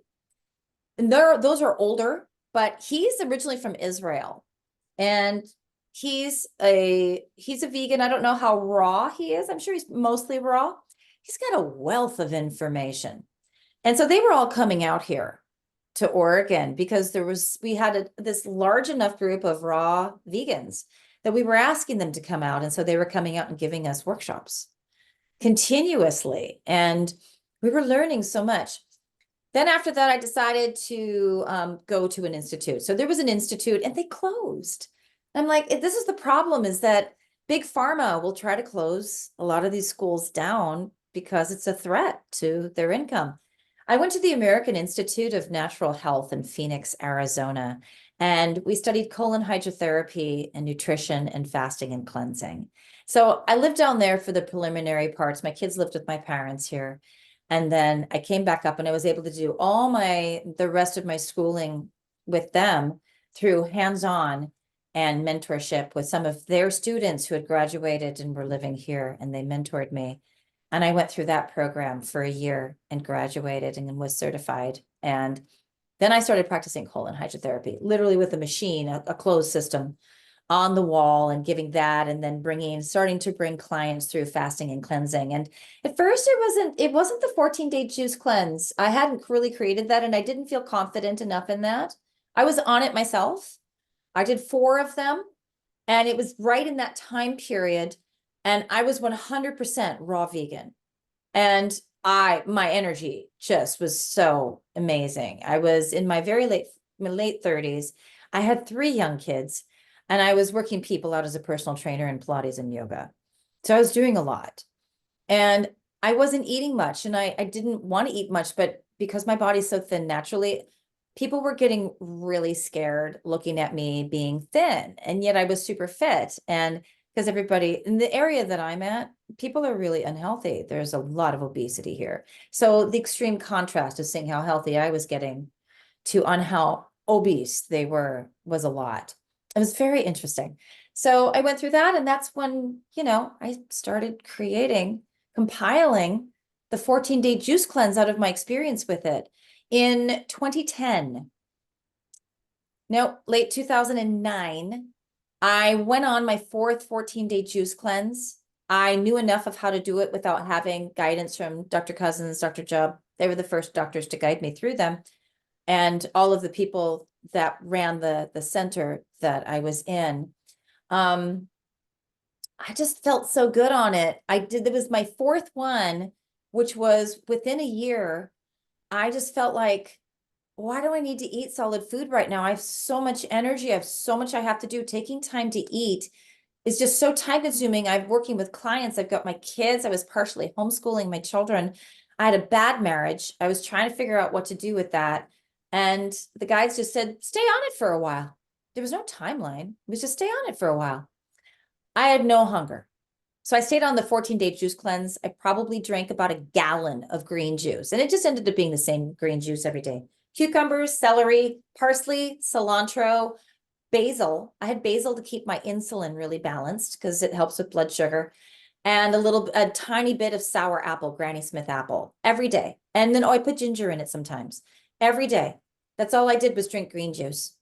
Speaker 1: And those are older, but he's originally from Israel. And he's a vegan. I don't know how raw he is. I'm sure he's mostly raw. He's got a wealth of information. And so they were all coming out here to Oregon because we had this large enough group of raw vegans that we were asking them to come out. And so they were coming out and giving us workshops continuously. And we were learning so much. Then after that, I decided to go to an institute. So there was an institute and they closed. I'm like, this is the problem, is that big pharma will try to close a lot of these schools down because it's a threat to their income. I went to the American Institute of Natural Health in Phoenix, Arizona, and we studied colon hydrotherapy and nutrition and fasting and cleansing. So I lived down there for the preliminary parts. My kids lived with my parents here. And then I came back up and I was able to do the rest of my schooling with them through hands-on and mentorship with some of their students who had graduated and were living here, and they mentored me. And I went through that program for a year and graduated and was certified. And then I started practicing colon hydrotherapy, literally with a machine, a closed system on the wall, and giving that, and then starting to bring clients through fasting and cleansing. And at first it wasn't the 14-day juice cleanse. I hadn't really created that and I didn't feel confident enough in that. I was on it myself. I did 4 of them and it was right in that time period. And I was 100% raw vegan. And my energy just was so amazing. I was in my late 30s. I had 3 young kids and I was working people out as a personal trainer in Pilates and yoga. So I was doing a lot and I wasn't eating much, and I didn't want to eat much, but because my body's so thin naturally, people were getting really scared looking at me being thin. And yet I was super fit. And because everybody in the area that I'm at, people are really unhealthy. There's a lot of obesity here. So the extreme contrast of seeing how healthy I was getting on how obese they were was a lot. It was very interesting. So I went through that, and that's when, I started compiling the 14-day juice cleanse out of my experience with it in 2010. No, late 2009. I went on my fourth 14-day juice cleanse. I knew enough of how to do it without having guidance from Dr. Cousins, Dr. Jubb. They were the first doctors to guide me through them. And all of the people that ran the center that I was in. I just felt so good on it. It was my fourth one, which was within a year. I just felt like, why do I need to eat solid food right now? I have so much energy. I have so much I have to do. Taking time to eat is just so time consuming. I'm working with clients. I've got my kids. I was partially homeschooling my children. I had a bad marriage. I was trying to figure out what to do with that. And the guides just said, stay on it for a while. There was no timeline. It was just stay on it for a while. I had no hunger. So I stayed on the 14-day juice cleanse. I probably drank about a gallon of green juice, and it just ended up being the same green juice every day. Cucumbers, celery, parsley, cilantro, basil. I had basil to keep my insulin really balanced because it helps with blood sugar, and a tiny bit of sour apple, Granny Smith apple every day. And then, I put ginger in it sometimes every day. That's all I did was drink green juice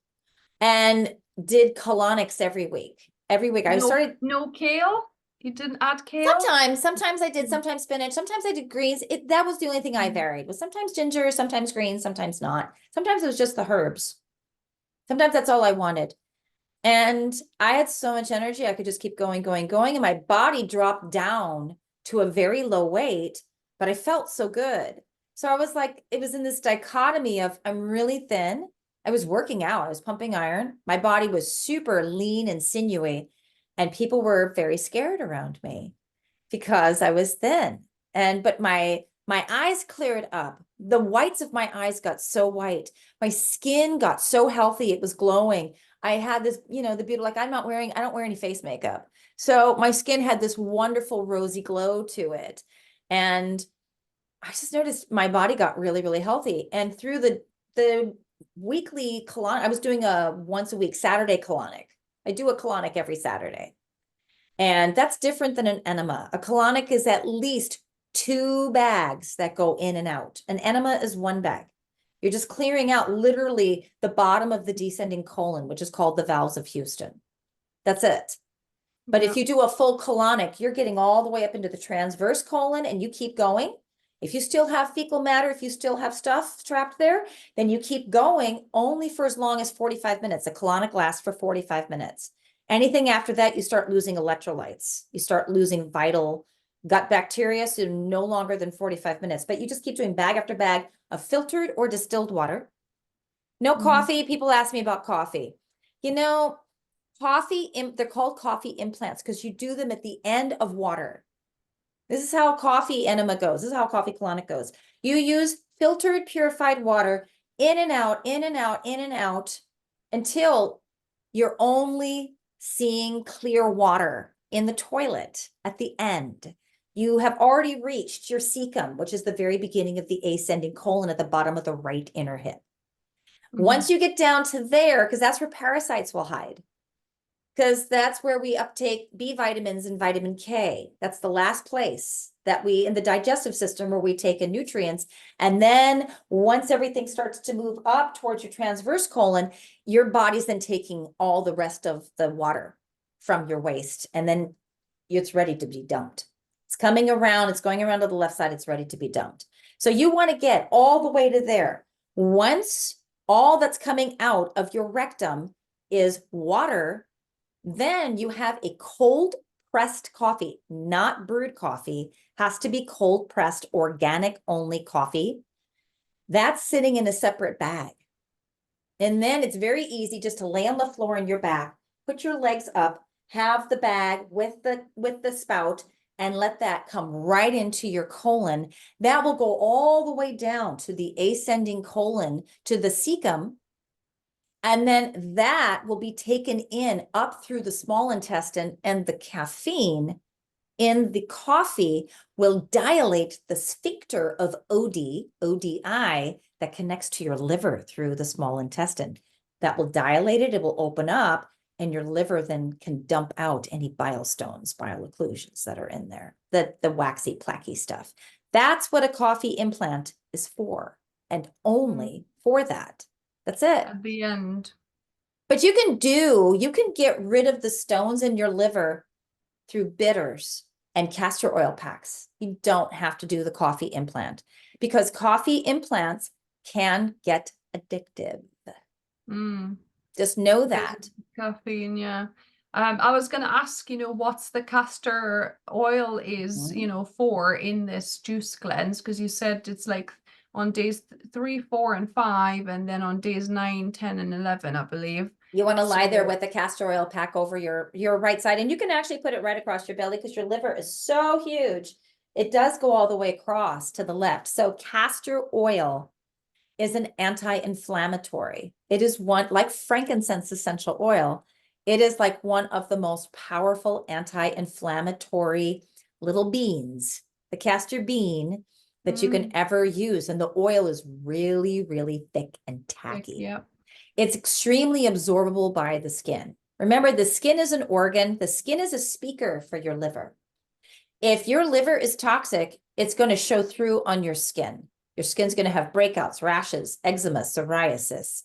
Speaker 1: and did colonics every week. Every week I started.
Speaker 2: No kale? You didn't add kale?
Speaker 1: Sometimes I did, sometimes spinach, sometimes I did greens. That was the only thing I varied, was sometimes ginger, sometimes greens, sometimes not. Sometimes it was just the herbs. Sometimes that's all I wanted. And I had so much energy, I could just keep going, going, going. And my body dropped down to a very low weight, but I felt so good. So I was like, it was in this dichotomy of I'm really thin. I was working out, I was pumping iron. My body was super lean and sinewy, and people were very scared around me because I was thin. But my eyes cleared up. The whites of my eyes got so white. My skin got so healthy. It was glowing. I had this, the beauty, like I don't wear any face makeup. So my skin had this wonderful rosy glow to it. And I just noticed my body got really, really healthy. And through the weekly colonic, I was doing a once a week Saturday colonic. I do a colonic every Saturday. And that's different than an enema. A colonic is at least 2 bags that go in and out. An enema is 1 bag. You're just clearing out literally the bottom of the descending colon, which is called the valves of Houston. That's it. But if you do a full colonic, you're getting all the way up into the transverse colon, and you keep going. If you still have fecal matter, if you still have stuff trapped there, then you keep going only for as long as 45 minutes. A colonic lasts for 45 minutes. Anything after that, you start losing electrolytes. You start losing vital gut bacteria, so no longer than 45 minutes. But you just keep doing bag after bag of filtered or distilled water. No coffee. People ask me about coffee. Coffee, they're called coffee implants because you do them at the end of water. This is how coffee enema goes. This is how coffee colonic goes. You use filtered, purified water in and out, in and out, in and out until you're only seeing clear water in the toilet at the end. You have already reached your cecum, which is the very beginning of the ascending colon at the bottom of the right inner hip. Once you get down to there, because that's where parasites will hide, because that's where we uptake B vitamins and vitamin K. That's the last place that in the digestive system, where we take in nutrients. And then once everything starts to move up towards your transverse colon, your body's then taking all the rest of the water from your waste, and then it's ready to be dumped. It's coming around, it's going around to the left side, it's ready to be dumped. So you want to get all the way to there. Once all that's coming out of your rectum is water, then you have a cold pressed coffee, not brewed coffee, has to be cold pressed, organic only coffee. That's sitting in a separate bag. And then it's very easy just to lay on the floor on your back, put your legs up, have the bag with the spout, and let that come right into your colon. That will go all the way down to the ascending colon, to the cecum. And then that will be taken in up through the small intestine, and the caffeine in the coffee will dilate the sphincter of ODI, that connects to your liver through the small intestine. That will dilate it, it will open up, and your liver then can dump out any bile stones, bile occlusions that are in there, the waxy, plaquey stuff. That's what a coffee implant is for, and only for that. That's it.
Speaker 2: At the end.
Speaker 1: But you can get rid of the stones in your liver through bitters and castor oil packs. You don't have to do the coffee implant because coffee implants can get addictive.
Speaker 2: Mm.
Speaker 1: Just know
Speaker 2: Because
Speaker 1: that.
Speaker 2: of caffeine, yeah. I was going to ask, what's the castor oil is, for in this juice cleanse, because you said it's like on days 3, 4, and 5, and then on days 9, 10, and 11, I believe.
Speaker 1: You want to lie there
Speaker 2: So,
Speaker 1: with the castor oil pack over your right side, and you can actually put it right across your belly because your liver is so huge. It does go all the way across to the left. So castor oil is an anti-inflammatory. It is one, like frankincense essential oil, it is like one of the most powerful anti-inflammatory little beans, the castor bean that you can ever use. And the oil is really, really thick and tacky.
Speaker 2: yeah.
Speaker 1: It's extremely absorbable by the skin. Remember, the skin is an organ. The skin is a speaker for your liver. If your liver is toxic, it's going to show through on your skin. Your skin's going to have breakouts, rashes, eczema, psoriasis,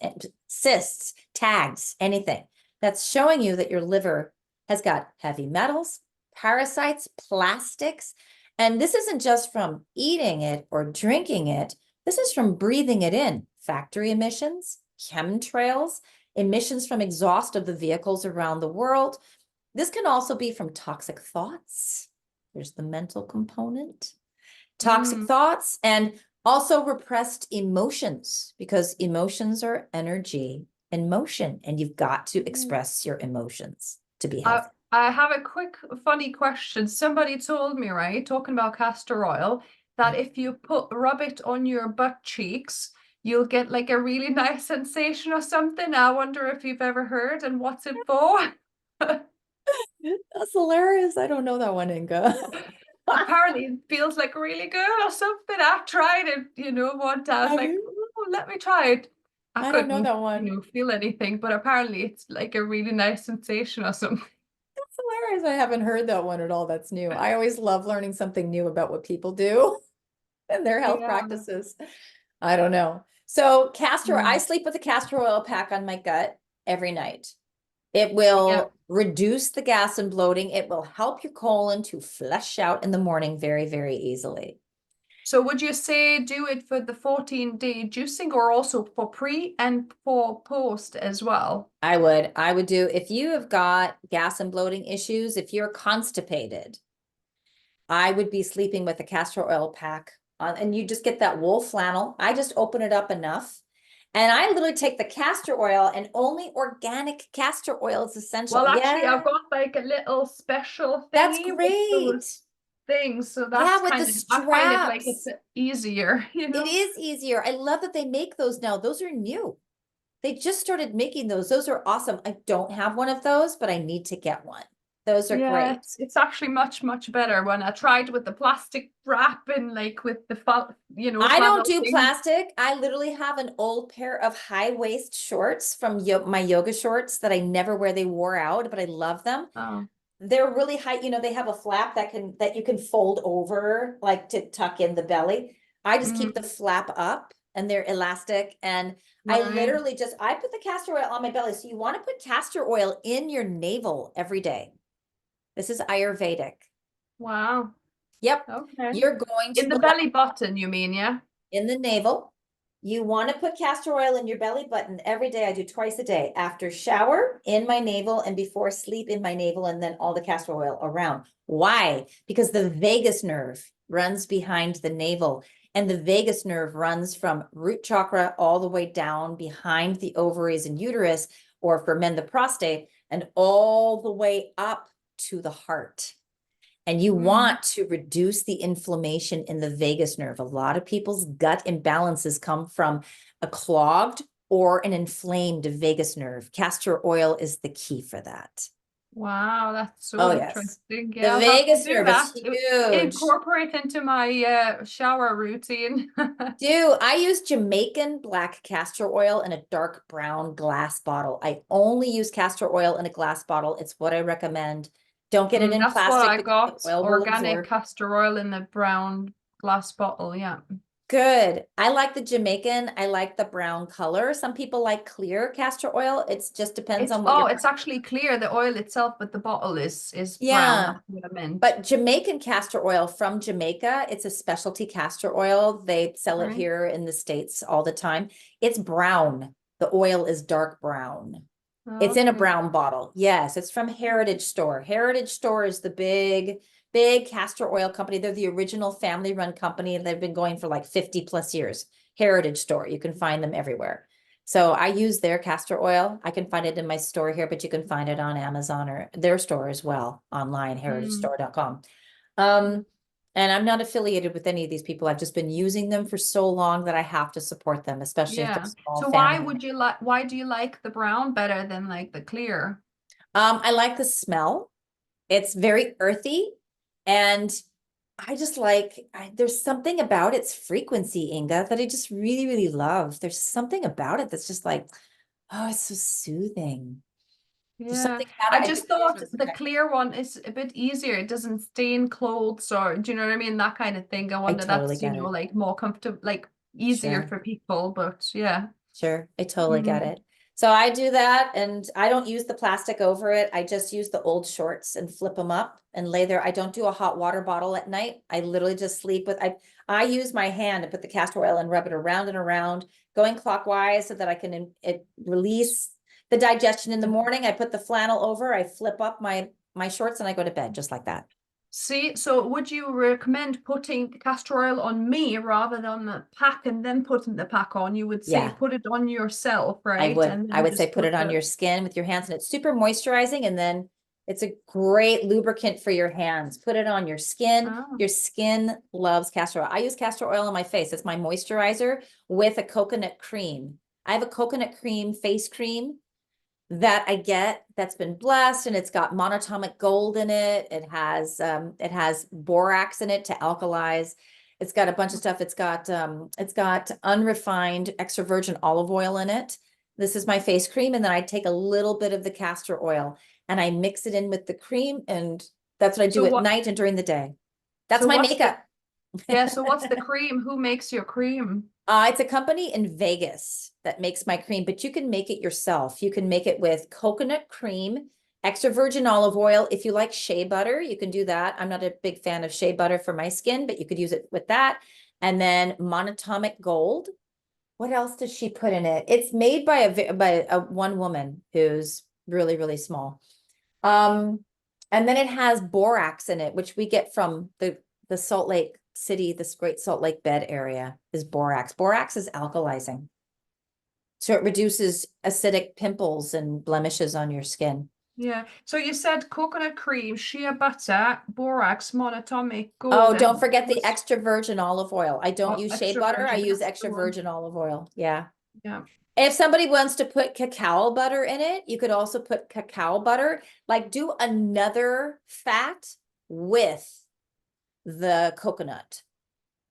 Speaker 1: cysts, tags, anything. That's showing you that your liver has got heavy metals, parasites, plastics. And this isn't just from eating it or drinking it. This is from breathing it in. Factory emissions, chemtrails, emissions from exhaust of the vehicles around the world. This can also be from toxic thoughts. There's the mental component. Toxic thoughts and also repressed emotions, because emotions are energy in motion, and you've got to express your emotions to be healthy.
Speaker 2: I have a quick funny question. Somebody told me, right, talking about castor oil, that if you rub it on your butt cheeks, you'll get like a really nice sensation or something. I wonder if you've ever heard, and what's it for?
Speaker 1: That's hilarious. I don't know that one, Inga.
Speaker 2: Apparently it feels like really good or something. I tried it, one time. I was
Speaker 1: Have
Speaker 2: like,
Speaker 1: you?
Speaker 2: oh, let me try it. I
Speaker 1: I don't know
Speaker 2: couldn't,
Speaker 1: that one.
Speaker 2: feel anything, but apparently it's like a really nice sensation or something.
Speaker 1: That's hilarious. I haven't heard that one at all. That's new. I always love learning something new about what people do and their health
Speaker 2: Yeah.
Speaker 1: practices. I don't know. So I
Speaker 2: Mm.
Speaker 1: sleep with a castor oil pack on my gut every night. It
Speaker 2: Yeah.
Speaker 1: will reduce the gas and bloating. It will help your colon to flush out in the morning very, very easily.
Speaker 2: So would you say do it for the 14-day juicing or also for pre and for post as well?
Speaker 1: I would do, if you have got gas and bloating issues, if you're constipated, I would be sleeping with a castor oil pack on, and you just get that wool flannel. I just open it up enough. And I literally take the castor oil, and only organic castor oil is essential.
Speaker 2: Well, actually,
Speaker 1: Yeah,
Speaker 2: I've got like a little special
Speaker 1: that's
Speaker 2: thingy with
Speaker 1: great.
Speaker 2: those things. So
Speaker 1: Yeah,
Speaker 2: that's
Speaker 1: with the
Speaker 2: kind of, I find it like it's
Speaker 1: straps.
Speaker 2: easier,
Speaker 1: It is easier. I love that they make those now. Those are new. They just started making those. Those are awesome. I don't have one of those, but I need to get one. Those are
Speaker 2: Yeah,
Speaker 1: great.
Speaker 2: it's actually much, much better when I tried with the plastic wrap and like with the,
Speaker 1: I don't
Speaker 2: flannel
Speaker 1: do
Speaker 2: thing.
Speaker 1: plastic. I literally have an old pair of high waist shorts from my yoga shorts that I never wear. They wore out, but I love them.
Speaker 2: Oh.
Speaker 1: They're really high. They have a flap that you can fold over, like to tuck in the belly. I just keep the
Speaker 2: Mm,
Speaker 1: flap up, and they're elastic. And I
Speaker 2: right.
Speaker 1: literally I put the castor oil on my belly. So you want to put castor oil in your navel every day. This is Ayurvedic.
Speaker 2: Wow.
Speaker 1: Yep.
Speaker 2: Okay.
Speaker 1: You're going to
Speaker 2: In the
Speaker 1: put
Speaker 2: belly button, you mean, yeah?
Speaker 1: in the navel. You want to put castor oil in your belly button every day. I do twice a day. After shower, in my navel, and before sleep, in my navel, and then all the castor oil around. Why? Because the vagus nerve runs behind the navel, and the vagus nerve runs from root chakra all the way down behind the ovaries and uterus, or for men, the prostate, and all the way up to the heart. And you want to reduce the inflammation in the vagus nerve. A lot of people's gut imbalances come from a clogged or an inflamed vagus nerve. Castor oil is the key for that.
Speaker 2: Wow, that's so
Speaker 1: Oh, yes.
Speaker 2: interesting.
Speaker 1: The
Speaker 2: Yeah, I'll have to
Speaker 1: vagus
Speaker 2: do
Speaker 1: nerve
Speaker 2: that.
Speaker 1: is huge.
Speaker 2: Incorporate into my shower routine.
Speaker 1: I use Jamaican black castor oil in a dark brown glass bottle. I only use castor oil in a glass bottle. It's what I recommend. Don't get it in
Speaker 2: That's what
Speaker 1: plastic
Speaker 2: I
Speaker 1: because the
Speaker 2: got.
Speaker 1: oil will
Speaker 2: Organic
Speaker 1: absorb.
Speaker 2: castor oil in the brown glass bottle. Yeah.
Speaker 1: Good. I like the Jamaican. I like the brown color. Some people like clear castor oil. It just depends on what your
Speaker 2: It's actually clear, the oil itself, but the bottle is brown.
Speaker 1: yeah.
Speaker 2: That's what I meant.
Speaker 1: But Jamaican castor oil from Jamaica, it's a specialty castor oil. They sell it
Speaker 2: Right.
Speaker 1: here in the States all the time. It's brown. The oil is dark brown. It's in a
Speaker 2: Okay.
Speaker 1: brown bottle. Yes, it's from Heritage Store. Heritage Store is the big castor oil company. They're the original family-run company, and they've been going for like 50 plus years. Heritage Store. You can find them everywhere. So I use their castor oil. I can find it in my store here, but you can find it on Amazon or their store as well, online,
Speaker 2: Mm.
Speaker 1: heritagestore.com. Um, and I'm not affiliated with any of these people. I've just been using them for so long that I have to support them, especially if they're
Speaker 2: Yeah.
Speaker 1: small
Speaker 2: So
Speaker 1: family.
Speaker 2: why do you like the brown better than like the clear?
Speaker 1: I like the smell. It's very earthy, and I just like there's something about its frequency, Inga, that I just really, really love. There's something about it that's just like, oh, it's so soothing. There's
Speaker 2: Yeah.
Speaker 1: something about
Speaker 2: I
Speaker 1: it. I do
Speaker 2: just
Speaker 1: use
Speaker 2: thought
Speaker 1: once a
Speaker 2: the
Speaker 1: day.
Speaker 2: clear one is a bit easier. It doesn't stain clothes, or do you know what I mean? That kind of thing. I
Speaker 1: I
Speaker 2: wonder
Speaker 1: totally
Speaker 2: that's,
Speaker 1: get it.
Speaker 2: like more comfortable, like easier
Speaker 1: Sure.
Speaker 2: for people, but yeah.
Speaker 1: Sure, I totally get
Speaker 2: Mm.
Speaker 1: it. So I do that, and I don't use the plastic over it. I just use the old shorts and flip them up and lay there. I don't do a hot water bottle at night. I literally just sleep with, I use my hand to put the castor oil and rub it around and around, going clockwise so that I can it release the digestion in the morning. I put the flannel over, I flip up my shorts, and I go to bed just like that.
Speaker 2: See, so would you recommend putting castor oil on me rather than on the pack and then putting the pack on? You would say
Speaker 1: Yeah.
Speaker 2: put it on yourself,
Speaker 1: I
Speaker 2: right?
Speaker 1: would.
Speaker 2: And
Speaker 1: I
Speaker 2: then
Speaker 1: would say
Speaker 2: just
Speaker 1: put it
Speaker 2: put
Speaker 1: on
Speaker 2: the
Speaker 1: your skin with your hands, and it's super moisturizing, and then it's a great lubricant for your hands. Put it on your skin.
Speaker 2: oh,
Speaker 1: Your skin loves castor oil. I use castor oil on my face. It's my moisturizer with a coconut cream. I have a coconut cream face cream that I get that's been blessed, and it's got monatomic gold in it. It has borax in it to alkalize. It's got a bunch of stuff. It's got unrefined extra virgin olive oil in it. This is my face cream, and then I take a little bit of the castor oil and I mix it in with the cream, and that's what I do
Speaker 2: so
Speaker 1: at
Speaker 2: what
Speaker 1: night and during the day. That's
Speaker 2: so
Speaker 1: my
Speaker 2: what's the
Speaker 1: makeup.
Speaker 2: yeah, so what's the cream? Who makes your cream?
Speaker 1: It's a company in Vegas that makes my cream, but you can make it yourself. You can make it with coconut cream, extra virgin olive oil. If you like shea butter, you can do that. I'm not a big fan of shea butter for my skin, but you could use it with that. And then monatomic gold. What else does she put in it? It's made by a one woman who's really, really small. Um, and then it has borax in it, which we get from the Salt Lake City, this Great Salt Lake bed area is borax. Borax is alkalizing. So it reduces acidic pimples and blemishes on your skin.
Speaker 2: Yeah. So you said coconut cream, shea butter, borax, monatomic
Speaker 1: Oh,
Speaker 2: gold,
Speaker 1: don't
Speaker 2: and
Speaker 1: forget
Speaker 2: what
Speaker 1: the
Speaker 2: was
Speaker 1: extra virgin olive oil. I don't use shea
Speaker 2: extra
Speaker 1: butter. I
Speaker 2: virgin.
Speaker 1: use
Speaker 2: That's the
Speaker 1: extra
Speaker 2: one.
Speaker 1: virgin olive oil. Yeah.
Speaker 2: Yeah.
Speaker 1: If somebody wants to put cacao butter in it, you could also put cacao butter. Like do another fat with the coconut.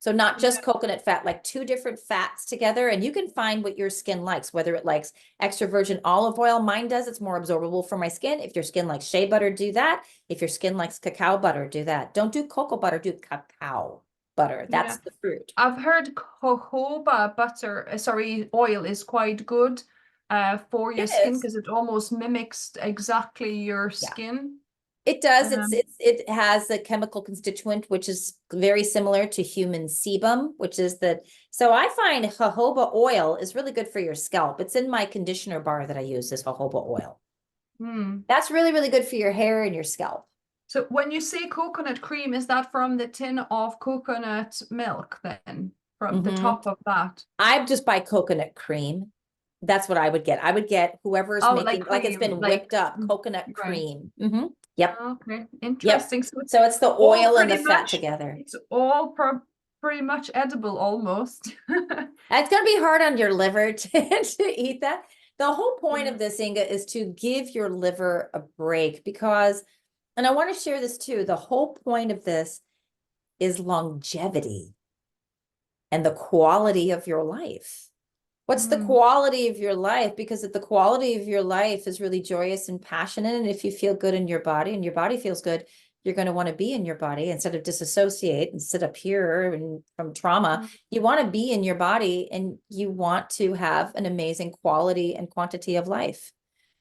Speaker 1: So not
Speaker 2: Yeah.
Speaker 1: just coconut fat, like two different fats together, and you can find what your skin likes, whether it likes extra virgin olive oil. Mine does, it's more absorbable for my skin. If your skin likes shea butter, do that. If your skin likes cacao butter, do that. Don't do cocoa butter, do cacao butter.
Speaker 2: Yeah.
Speaker 1: That's the fruit.
Speaker 2: I've heard jojoba butter, sorry, oil is quite good for your
Speaker 1: It
Speaker 2: skin
Speaker 1: is.
Speaker 2: because it almost mimics exactly your
Speaker 1: Yeah.
Speaker 2: skin.
Speaker 1: It does.
Speaker 2: Um,
Speaker 1: It has a chemical constituent which is very similar to human sebum, which is the so I find jojoba oil is really good for your scalp. It's in my conditioner bar that I use is jojoba oil.
Speaker 2: hmm.
Speaker 1: That's really, really good for your hair and your scalp.
Speaker 2: So when you say coconut cream, is that from the tin of coconut milk then? From the
Speaker 1: Hmm
Speaker 2: top of that?
Speaker 1: I just buy coconut cream. That's what I would get. I would get whoever's
Speaker 2: Oh, like
Speaker 1: making, like it's
Speaker 2: cream,
Speaker 1: been
Speaker 2: like
Speaker 1: whipped up, coconut
Speaker 2: right.
Speaker 1: cream. Yep.
Speaker 2: Okay,
Speaker 1: Yep.
Speaker 2: interesting. So
Speaker 1: So it's the
Speaker 2: all
Speaker 1: oil and the
Speaker 2: pretty
Speaker 1: fat
Speaker 2: much,
Speaker 1: together.
Speaker 2: it's all pretty much edible almost.
Speaker 1: It's going to be hard on your liver to eat that. The whole point
Speaker 2: Yeah.
Speaker 1: of this, Inga, is to give your liver a break because, and I want to share this too, the whole point of this is longevity and the quality of your life. What's the
Speaker 2: Mm,
Speaker 1: quality of your life? Because if the quality of your life is really joyous and passionate, and if you feel good in your body and your body feels good, you're going to want to be in your body instead of disassociate and sit up here and from trauma.
Speaker 2: mm,
Speaker 1: You want to be in your body and you want to have an amazing quality and quantity of life.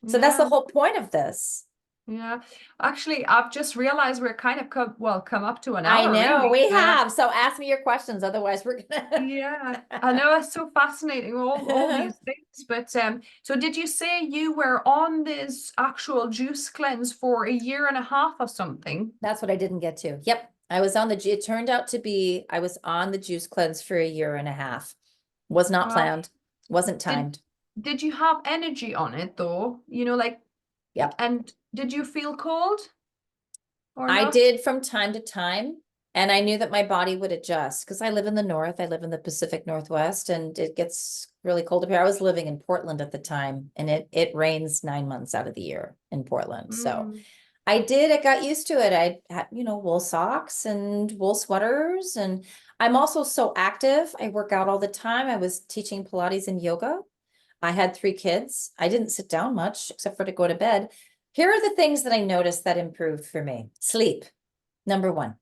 Speaker 1: So that's the
Speaker 2: yeah.
Speaker 1: whole point of this.
Speaker 2: Yeah. Actually, I've just realized we're kind of come up to an
Speaker 1: I
Speaker 2: hour,
Speaker 1: know
Speaker 2: really.
Speaker 1: we have. So ask me your questions. Otherwise, we're gonna.
Speaker 2: Yeah, I know it's so fascinating, all these things. But so did you say you were on this actual juice cleanse for a year and a half or something?
Speaker 1: That's what I didn't get to. Yep. I was on it turned out to be, I was on the juice cleanse for a year and a half. Was not
Speaker 2: Wow.
Speaker 1: planned, wasn't
Speaker 2: Did
Speaker 1: timed.
Speaker 2: did you have energy on it though? You know, like,
Speaker 1: Yep.
Speaker 2: and did you feel cold or
Speaker 1: I
Speaker 2: not?
Speaker 1: did from time to time, and I knew that my body would adjust because I live in the north. I live in the Pacific Northwest, and it gets really cold up here. I was living in Portland at the time, and it rains 9 months out of the year in Portland. So
Speaker 2: Mm,
Speaker 1: I got used to it. I had, wool socks and wool sweaters, and I'm also so active. I work out all the time. I was teaching Pilates and yoga. I had 3 kids. I didn't sit down much except for to go to bed. Here are the things that I noticed that improved for me. Sleep, number one.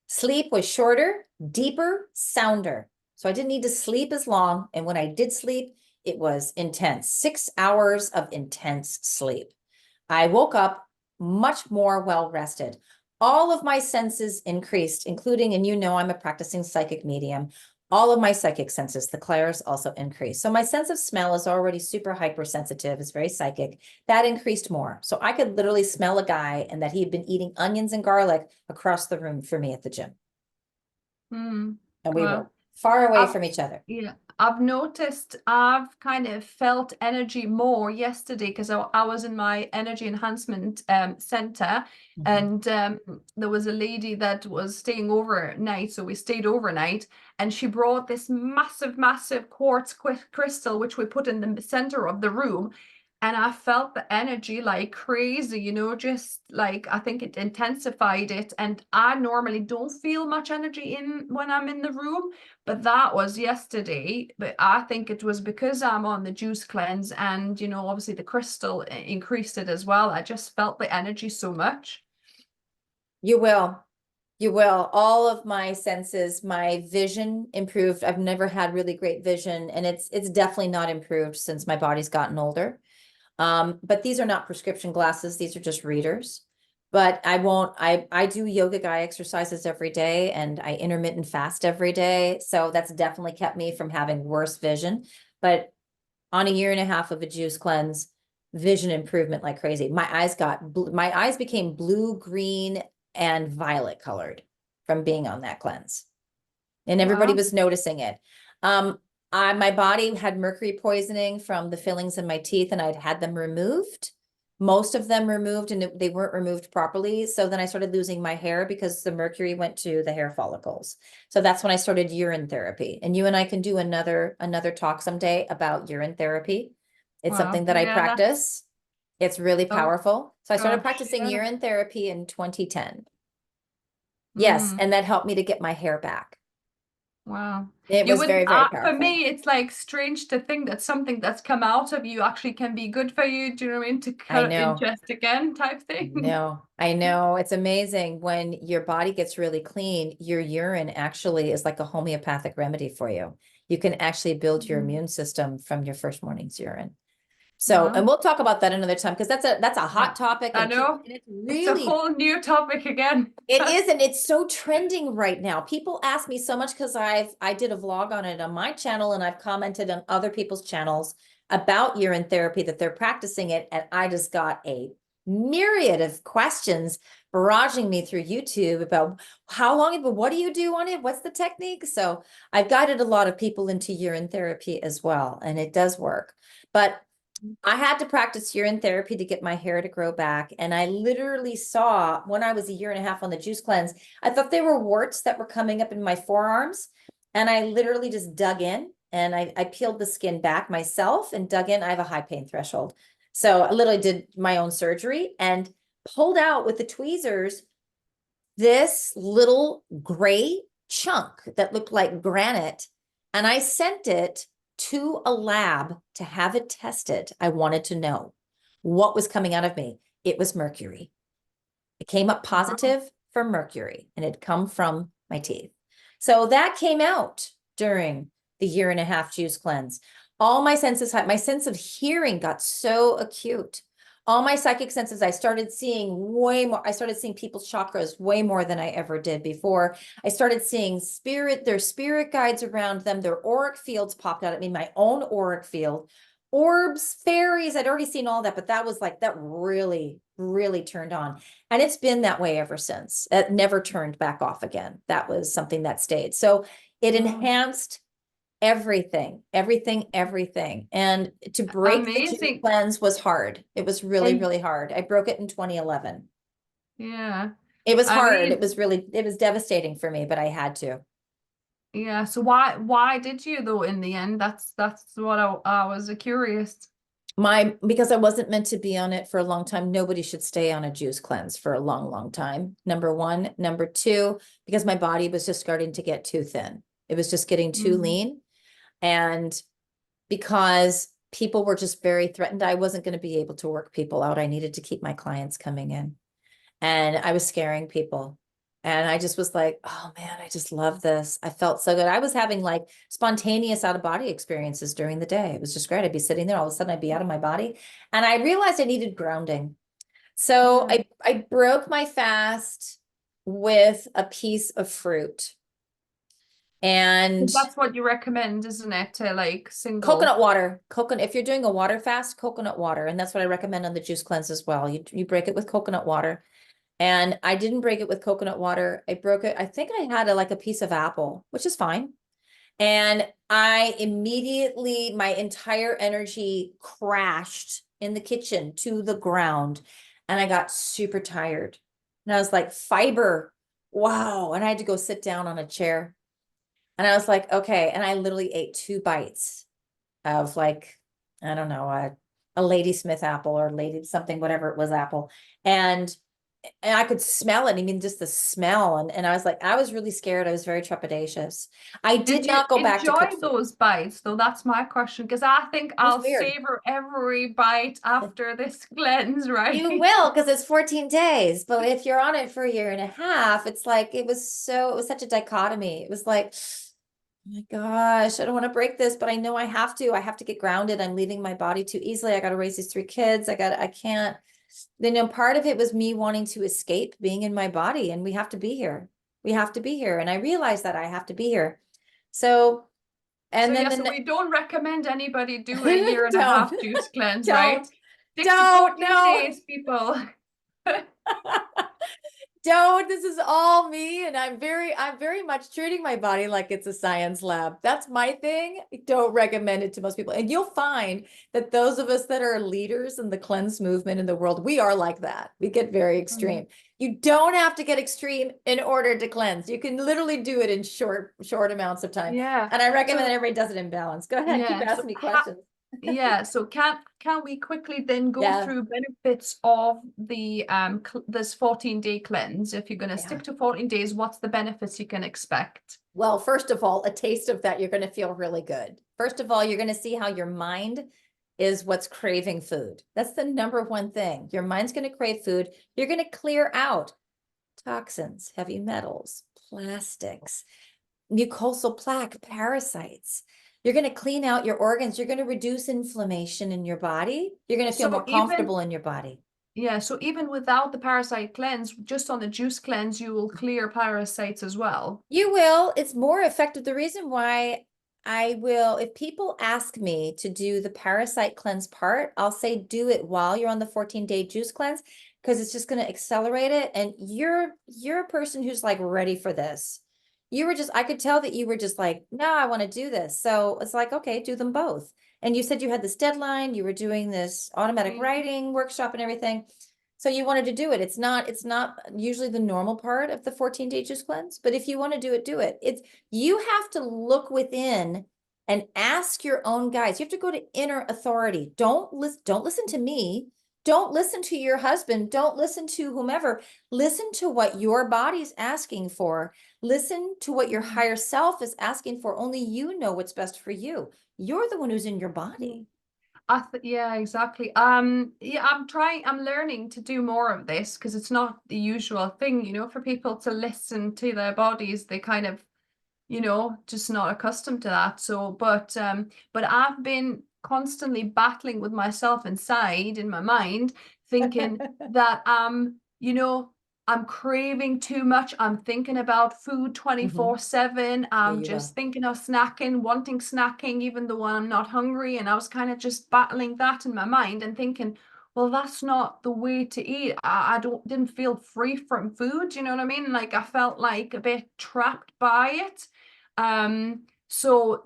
Speaker 1: Sleep was shorter, deeper, sounder. So I didn't need to sleep as long. And when I did sleep, it was intense. 6 hours of intense sleep. I woke up much more well rested. All of my senses increased, including, and I'm a practicing psychic medium. All of my psychic senses, the clairs, also increased. So my sense of smell is already super hypersensitive, it's very psychic. That increased more. So I could literally smell a guy and that he had been eating onions and garlic across the room for me at the gym.
Speaker 2: mm.
Speaker 1: And we
Speaker 2: Well,
Speaker 1: were far away
Speaker 2: I've
Speaker 1: from each other.
Speaker 2: yeah, I've noticed I've kind of felt energy more yesterday because I was in my energy enhancement center,
Speaker 1: Mhm.
Speaker 2: and there was a lady that was staying overnight, so we stayed overnight, and she brought this massive quartz crystal which we put in the center of the room. And I felt the energy like crazy, just like I think it intensified it. And I normally don't feel much energy in when I'm in the room, but that was yesterday. But I think it was because I'm on the juice cleanse and, obviously the crystal increased it as well. I just felt the energy so much.
Speaker 1: You will. You will. All of my senses, my vision improved. I've never had really great vision, and it's definitely not improved since my body's gotten older. But these are not prescription glasses, these are just readers. But I do yoga guy exercises every day and I intermittent fast every day. So that's definitely kept me from having worse vision. But on a year and a half of a juice cleanse, vision improvement like crazy. My eyes became blue, green, and violet colored from being on that cleanse. And everybody
Speaker 2: Wow.
Speaker 1: was noticing it. My body had mercury poisoning from the fillings in my teeth, and I'd had them removed. Most of them removed, and they weren't removed properly. So then I started losing my hair because the mercury went to the hair follicles. So that's when I started urine therapy. And you and I can do another talk someday about urine therapy. It's
Speaker 2: Wow.
Speaker 1: something that I
Speaker 2: Yeah, that's
Speaker 1: practice. It's really
Speaker 2: oh
Speaker 1: powerful. So I started
Speaker 2: gosh.
Speaker 1: practicing
Speaker 2: Yeah.
Speaker 1: urine therapy in 2010. Yes,
Speaker 2: Mm.
Speaker 1: and that helped me to get my hair back.
Speaker 2: Wow.
Speaker 1: It
Speaker 2: You
Speaker 1: was
Speaker 2: wouldn't,
Speaker 1: very
Speaker 2: for
Speaker 1: powerful.
Speaker 2: me, it's like strange to think that something that's come out of you actually can be good for you. Do you know what I mean? To
Speaker 1: I
Speaker 2: kind of
Speaker 1: know.
Speaker 2: ingest again type thing.
Speaker 1: No, I know. It's amazing when your body gets really clean, your urine actually is like a homeopathic remedy for you. You can actually build your
Speaker 2: Mm.
Speaker 1: immune system from your first morning's urine. So, and
Speaker 2: Wow.
Speaker 1: we'll talk about that another time because that's a
Speaker 2: Yeah.
Speaker 1: hot topic
Speaker 2: I
Speaker 1: and people,
Speaker 2: know.
Speaker 1: and it's
Speaker 2: It's a
Speaker 1: really,
Speaker 2: whole new topic again.
Speaker 1: it is, and it's so trending right now. People ask me so much because I did a vlog on it on my channel and I've commented on other people's channels about urine therapy that they're practicing it. And I just got a myriad of questions barraging me through YouTube about how long, but what do you do on it? What's the technique? So I've guided a lot of people into urine therapy as well, and it does work. But I had to practice urine therapy to get my hair to grow back. And I literally saw when I was a year and a half on the juice cleanse, I thought they were warts that were coming up in my forearms. And I literally just dug in and I peeled the skin back myself and dug in. I have a high pain threshold. So I literally did my own surgery and pulled out with the tweezers this little gray chunk that looked like granite. And I sent it to a lab to have it tested. I wanted to know what was coming out of me. It was mercury. It came up positive for mercury, and it had come from my teeth. So that came out during the 1.5 year juice cleanse. All my senses, my sense of hearing got so acute. All my psychic senses, I started seeing way more. I started seeing people's chakras way more than I ever did before. I started seeing their spirit guides around them. Their auric fields popped out at me, my own auric field. Orbs, fairies, I'd already seen all that, but that was like, that really, really turned on. And it's been that way ever since. It never turned back off again. That was something that stayed. So it enhanced everything, everything, everything. And to break the juice
Speaker 2: Amazing.
Speaker 1: cleanse was hard. It was really,
Speaker 2: And
Speaker 1: really hard. I broke it in 2011.
Speaker 2: yeah,
Speaker 1: It was
Speaker 2: I
Speaker 1: hard. It
Speaker 2: mean,
Speaker 1: was really, it was devastating for me, but I had to.
Speaker 2: yeah. So why did you though in the end? That's what I was curious.
Speaker 1: Because I wasn't meant to be on it for a long time. Nobody should stay on a juice cleanse for a long, long time. Number one. Number two, because my body was just starting to get too thin. It was just getting too
Speaker 2: Mm.
Speaker 1: lean. And because people were just very threatened, I wasn't going to be able to work people out. I needed to keep my clients coming in. And I was scaring people. And I just was like, oh man, I just love this. I felt so good. I was having like spontaneous out of body experiences during the day. It was just great. I'd be sitting there, all of a sudden I'd be out of my body. And I realized I needed grounding. So
Speaker 2: Yeah.
Speaker 1: I broke my fast with a piece of fruit and
Speaker 2: That's what you recommend, isn't it? To like single.
Speaker 1: coconut water. Coconut, if you're doing a water fast, coconut water. And that's what I recommend on the juice cleanse as well. You break it with coconut water. And I didn't break it with coconut water. I broke it. I think I had like a piece of apple, which is fine. And I immediately, my entire energy crashed in the kitchen to the ground. And I got super tired. And I was like, fiber. Wow. And I had to go sit down on a chair. And I was like, okay. And I literally ate 2 bites of like, I don't know, a Ladysmith apple or lady something, whatever it was, apple. And I could smell it. I mean, just the smell. And I was like, I was really scared. I was very trepidatious. I
Speaker 2: Did
Speaker 1: did
Speaker 2: you
Speaker 1: not go back to
Speaker 2: enjoy
Speaker 1: cook food.
Speaker 2: those bites though? That's my question, because I think
Speaker 1: It was
Speaker 2: I'll
Speaker 1: weird.
Speaker 2: savor every bite after this cleanse,
Speaker 1: You
Speaker 2: right?
Speaker 1: will, because it's 14 days. But if you're on it for a 1.5 years, it's like, it was such a dichotomy. It was like, oh my gosh, I don't want to break this, but I know I have to. I have to get grounded. I'm leaving my body too easily. I got to raise these 3 kids. I can't. Part of it was me wanting to escape being in my body, and we have to be here. We have to be here. And I realized that I have to be here. So,
Speaker 2: So
Speaker 1: and then
Speaker 2: yeah, so we don't recommend anybody do a year and a
Speaker 1: don't,
Speaker 2: half juice cleanse, right?
Speaker 1: don't,
Speaker 2: Stick to
Speaker 1: don't,
Speaker 2: 14
Speaker 1: no.
Speaker 2: days, people.
Speaker 1: Don't, this is all me. And I'm very much treating my body like it's a science lab. That's my thing. I don't recommend it to most people. And you'll find that those of us that are leaders in the cleanse movement in the world, we are like that. We get very
Speaker 2: Mm.
Speaker 1: extreme. You don't have to get extreme in order to cleanse. You can literally do it in short amounts of time.
Speaker 2: Yeah.
Speaker 1: And I recommend that
Speaker 2: So
Speaker 1: everybody does it in balance. Go ahead, keep
Speaker 2: yeah, so
Speaker 1: asking me questions.
Speaker 2: yeah, so can we quickly then go
Speaker 1: Yeah,
Speaker 2: through benefits of the this 14-day cleanse? If you're going to
Speaker 1: yeah.
Speaker 2: stick to 14 days, what's the benefits you can expect?
Speaker 1: Well, first of all, a taste of that, you're going to feel really good. First of all, you're going to see how your mind is what's craving food. That's the number one thing. Your mind's going to crave food. You're going to clear out toxins, heavy metals, plastics, mucosal plaque, parasites. You're going to clean out your organs. You're going to reduce inflammation in your body. You're going to feel
Speaker 2: So
Speaker 1: more
Speaker 2: even
Speaker 1: comfortable in your body.
Speaker 2: yeah, so even without the parasite cleanse, just on the juice cleanse, you will clear parasites as well.
Speaker 1: You will. It's more effective. The reason why I will, if people ask me to do the parasite cleanse part, I'll say do it while you're on the 14-day juice cleanse, because it's just going to accelerate it. And you're a person who's like ready for this. I could tell that you were just like, no, I want to do this. So it's like, okay, do them both. And you said you had this deadline, you were doing this automatic
Speaker 2: Mm.
Speaker 1: writing workshop and everything. So you wanted to do it. It's not usually the normal part of the 14-day juice cleanse, but if you want to do it, do it. You have to look within and ask your own guides. You have to go to inner authority. Don't listen to me. Don't listen to your husband. Don't listen to whomever. Listen to what your body's asking for. Listen to what your higher self is asking for. Only you know what's best for you. You're the one who's in your body.
Speaker 2: Yeah, exactly. Yeah, I'm learning to do more of this because it's not the usual thing, you know, for people to listen to their bodies. They kind of, you know, just not accustomed to that. So, but I've been constantly battling with myself inside in my mind, thinking that you know, I'm craving too much. I'm thinking about food
Speaker 1: Mhm.
Speaker 2: 24/7.
Speaker 1: Yeah,
Speaker 2: I'm
Speaker 1: you
Speaker 2: just
Speaker 1: will.
Speaker 2: thinking of snacking, wanting snacking, even though when I'm not hungry. And I was kind of just battling that in my mind and thinking, well, that's not the way to eat. I didn't feel free from food. You know what I mean? Like I felt like a bit trapped by it. So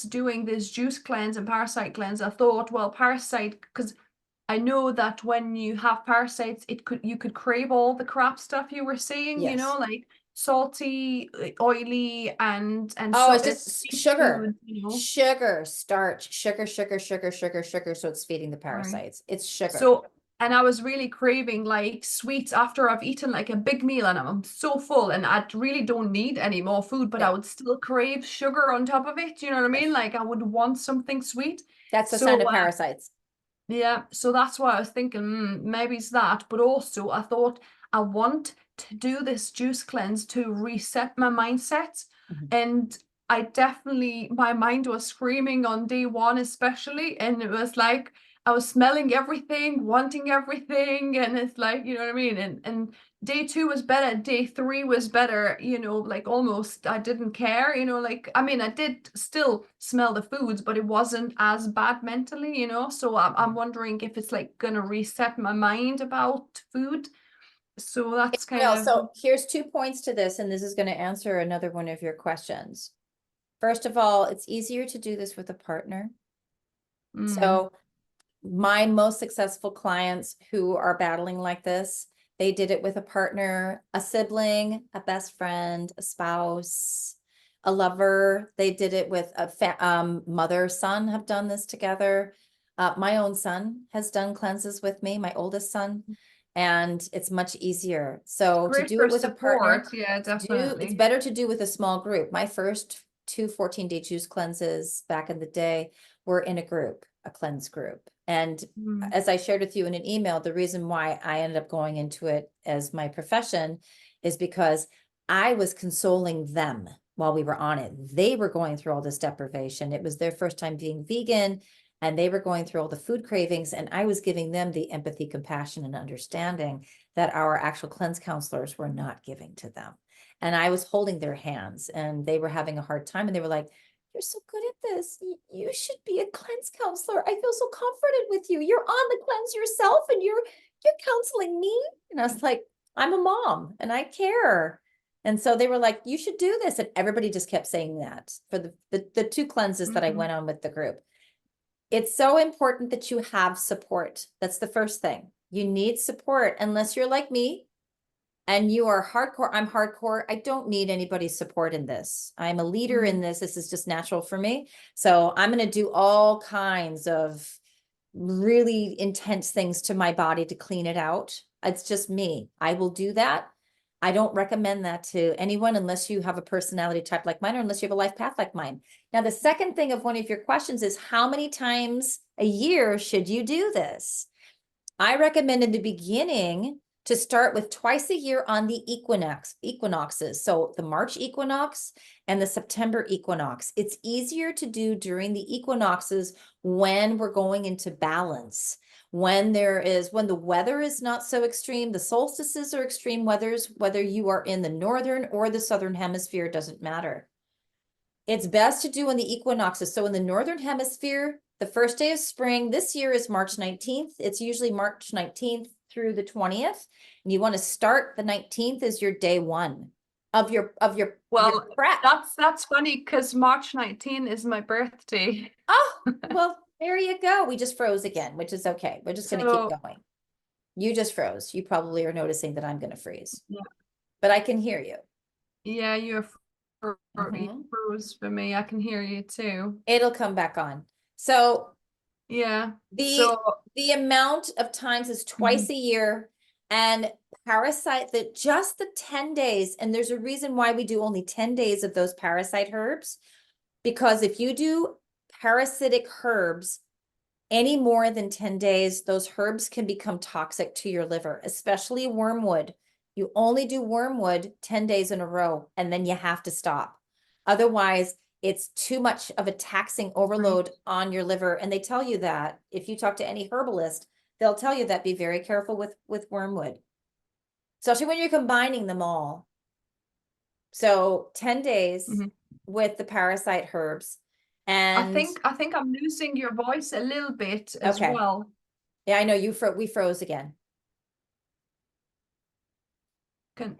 Speaker 2: doing this juice cleanse and parasite cleanse, I thought, well, parasite, because I know that when you have parasites, you could crave all the crap stuff you were saying, you know,
Speaker 1: Yes.
Speaker 2: like salty, oily, and
Speaker 1: Oh,
Speaker 2: so
Speaker 1: it's just
Speaker 2: sweet
Speaker 1: sugar,
Speaker 2: food, you know.
Speaker 1: sugar, starch, sugar, sugar, sugar, sugar, sugar. So it's feeding the
Speaker 2: Right.
Speaker 1: parasites. It's sugar.
Speaker 2: So, and I was really craving like sweets after I've eaten like a big meal and I'm so full and I really don't need any more food, but I
Speaker 1: Yeah.
Speaker 2: would still crave sugar on top of it. You know what I mean?
Speaker 1: Yes.
Speaker 2: Like I would want something sweet.
Speaker 1: That's the sign
Speaker 2: So,
Speaker 1: of parasites.
Speaker 2: yeah, so that's why I was thinking, maybe it's that. But also, I thought I want to do this juice cleanse to reset my mindset.
Speaker 1: Mhm.
Speaker 2: And I definitely, my mind was screaming on day one, especially. And it was like I was smelling everything, wanting everything. And it's like, you know what I mean? And day two was better. Day three was better, you know, like almost I didn't care, you know, like I mean I did still smell the foods, but it wasn't as bad mentally, you know. So I'm wondering if it's like gonna reset my mind about food. So
Speaker 1: It
Speaker 2: that's kind
Speaker 1: will.
Speaker 2: of
Speaker 1: So here's 2 points to this, and this is going to answer another one of your questions. First of all, it's easier to do this with a partner.
Speaker 2: mm,
Speaker 1: So my most successful clients who are battling like this, they did it with a partner, a sibling, a best friend, a spouse, a lover. They did it with a mother, son have done this together. My own son has done cleanses with me, my oldest son, and it's much easier.
Speaker 2: it's
Speaker 1: So to
Speaker 2: great
Speaker 1: do
Speaker 2: for
Speaker 1: it with a partner,
Speaker 2: support. Yeah,
Speaker 1: it's
Speaker 2: definitely.
Speaker 1: better to do with a small group. My first two 14-day juice cleanses back in the day were in a group, a cleanse group. And
Speaker 2: Mm,
Speaker 1: as I shared with you in an email, the reason why I ended up going into it as my profession is because I was consoling them while we were on it. They were going through all this deprivation. It was their first time being vegan, and they were going through all the food cravings. And I was giving them the empathy, compassion, and understanding that our actual cleanse counselors were not giving to them. And I was holding their hands, and they were having a hard time. And they were like, "You're so good at this. You should be a cleanse counselor. I feel so comforted with you. You're on the cleanse yourself and you're counseling me." And I was like, "I'm a mom and I care." And so they were like, "You should do this." And everybody just kept saying that for the two cleanses that I
Speaker 2: mm,
Speaker 1: went on with the group. It's so important that you have support. That's the first thing. You need support unless you're like me and you are hardcore. I'm hardcore. I don't need anybody's support in this. I'm a leader in
Speaker 2: mm,
Speaker 1: this. This is just natural for me. So I'm going to do all kinds of really intense things to my body to clean it out. It's just me. I will do that. I don't recommend that to anyone unless you have a personality type like mine or unless you have a life path like mine. Now, the second thing of one of your questions is how many times a year should you do this? I recommend in the beginning to start with twice a year on the equinoxes. So the March equinox and the September equinox. It's easier to do during the equinoxes when we're going into balance. When the weather is not so extreme, the solstices are extreme weathers, whether you are in the northern or the southern hemisphere, doesn't matter. It's best to do in the equinoxes. So in the northern hemisphere, the first day of spring this year is March 19th. It's usually March 19th through the 20th. And you want to start the 19th as your day one of your
Speaker 2: well,
Speaker 1: prep.
Speaker 2: that's funny because March 19 is my birthday.
Speaker 1: Oh, well, there you go. We just froze again, which is okay. We're just going to keep
Speaker 2: So
Speaker 1: going. You just froze. You probably are noticing that I'm going to freeze,
Speaker 2: yeah,
Speaker 1: but I can hear you.
Speaker 2: yeah, you're you
Speaker 1: Mhm.
Speaker 2: froze for me. I can hear you too.
Speaker 1: It'll come back on. So
Speaker 2: Yeah.
Speaker 1: the
Speaker 2: So,
Speaker 1: the amount of times is
Speaker 2: mhm,
Speaker 1: twice a year, and parasite that just the 10 days, and there's a reason why we do only 10 days of those parasite herbs, because if you do parasitic herbs any more than 10 days, those herbs can become toxic to your liver, especially wormwood. You only do wormwood 10 days in a row, and then you have to stop. Otherwise, it's too much of a taxing
Speaker 2: right.
Speaker 1: overload on your liver. And they tell you that if you talk to any herbalist, they'll tell you that be very careful with wormwood, especially when you're combining them all. So 10 days
Speaker 2: Mhm.
Speaker 1: with the parasite herbs. And
Speaker 2: I think I'm losing your voice a little bit as
Speaker 1: okay.
Speaker 2: well.
Speaker 1: Yeah, I know we froze again.
Speaker 2: Can